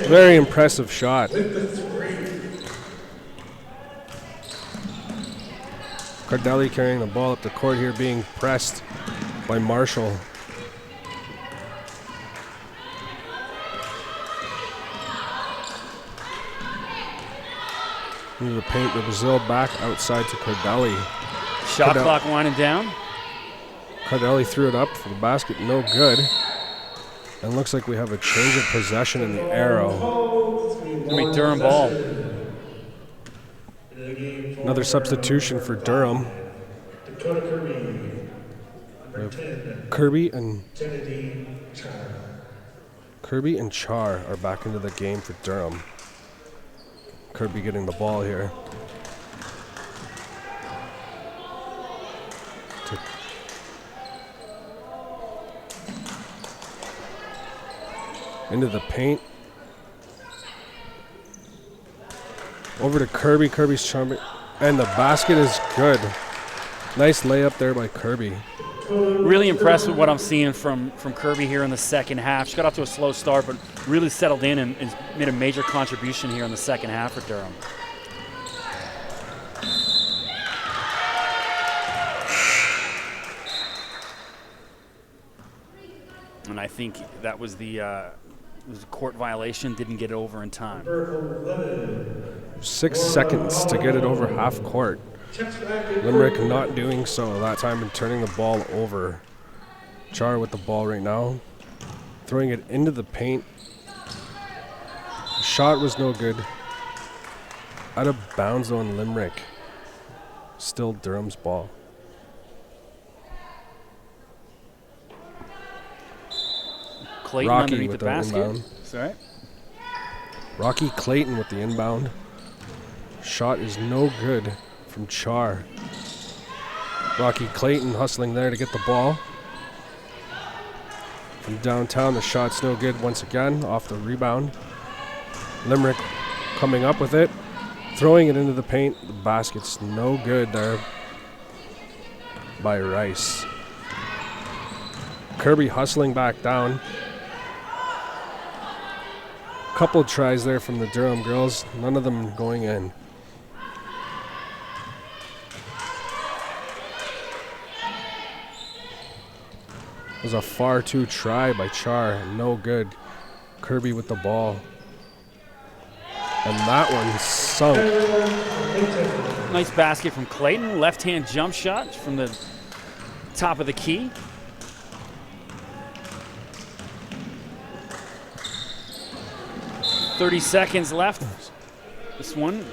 Very impressive shot. Cardelli carrying the ball up the court here, being pressed by Marshall. Into the paint, the Brazil back outside to Cardelli. Shot clock winding down. Cardelli threw it up for the basket, no good. And looks like we have a change of possession in the arrow. It's gonna be Durham ball. Another substitution for Durham. Dakota Kirby. Kirby and Char are back into the game for Durham. Kirby getting the ball here. Into the paint. Over to Kirby. Kirby's charming. And the basket is good. Nice layup there by Kirby. Really impressed with what I'm seeing from Kirby here in the second half. She got off to a slow start, but really settled in and made a major contribution here in the second half for Durham. And I think that was it was a court violation, didn't get it over in time. 6 seconds to get it over half court. Limerick not doing so that time and turning the ball over. Char with the ball right now. Throwing it into the paint. Shot was no good. Out of bounds on Limerick. Still Durham's ball. Clayton Rocky underneath with the the basket. inbound. Sorry. Rocky Clayton with the inbound. Shot is no good from Char. Rocky Clayton hustling there to get the ball. From downtown, the shot's no good once again, off the rebound. Limerick coming up with it, throwing it into the paint. The basket's no good there by Rice. Kirby hustling back down. Couple tries there from the Durham girls, none of them going in. It was a far two try by Char, no good. Kirby with the ball. And that one sunk. Nice basket from Clayton. Left-hand jump shot from the top of the key. .30 seconds left. This one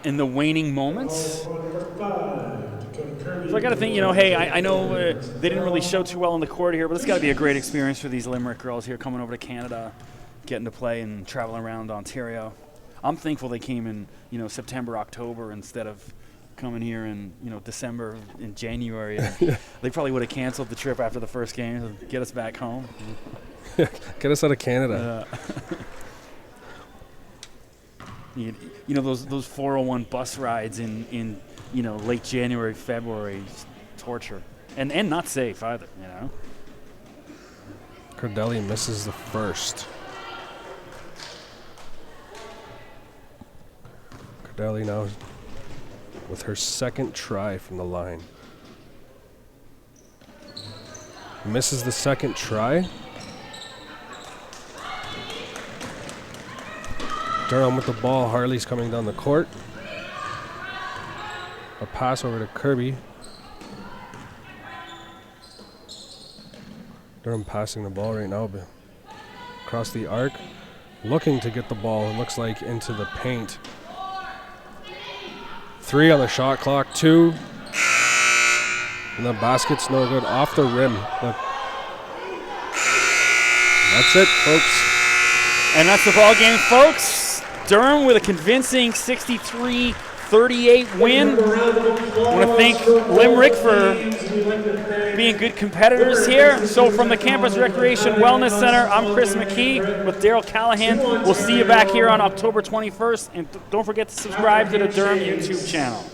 in the waning moments. So I got to think, hey, I know they didn't really show too well on the court here, but it's got to be a great experience for these Limerick girls here coming over to Canada, getting to play and traveling around Ontario. I'm thankful they came in, September, October instead of coming here in, December and January. And they probably would have canceled the trip after the first game to get us back home. Get us out of Canada. Those 401 bus rides in late January, February, torture, and not safe either. Cardelli misses the first. Cardelli now with her second try from the line. Misses the second try. Durham with the ball. Harley's coming down the court. A pass over to Kirby. Durham passing the ball right now across the arc. Looking to get the ball, it looks like, into the paint. 3 on the shot clock, 2. And the basket's no good, off the rim. That's it, folks. And that's the ball game, folks. Durham with a convincing 63-38 win. I want to thank Limerick for being good competitors here. So from the Campus Recreation Wellness Center, I'm Chris McKee with Daryl Callahan. We'll see you back here on October 21st. And don't forget to subscribe to the Durham YouTube channel.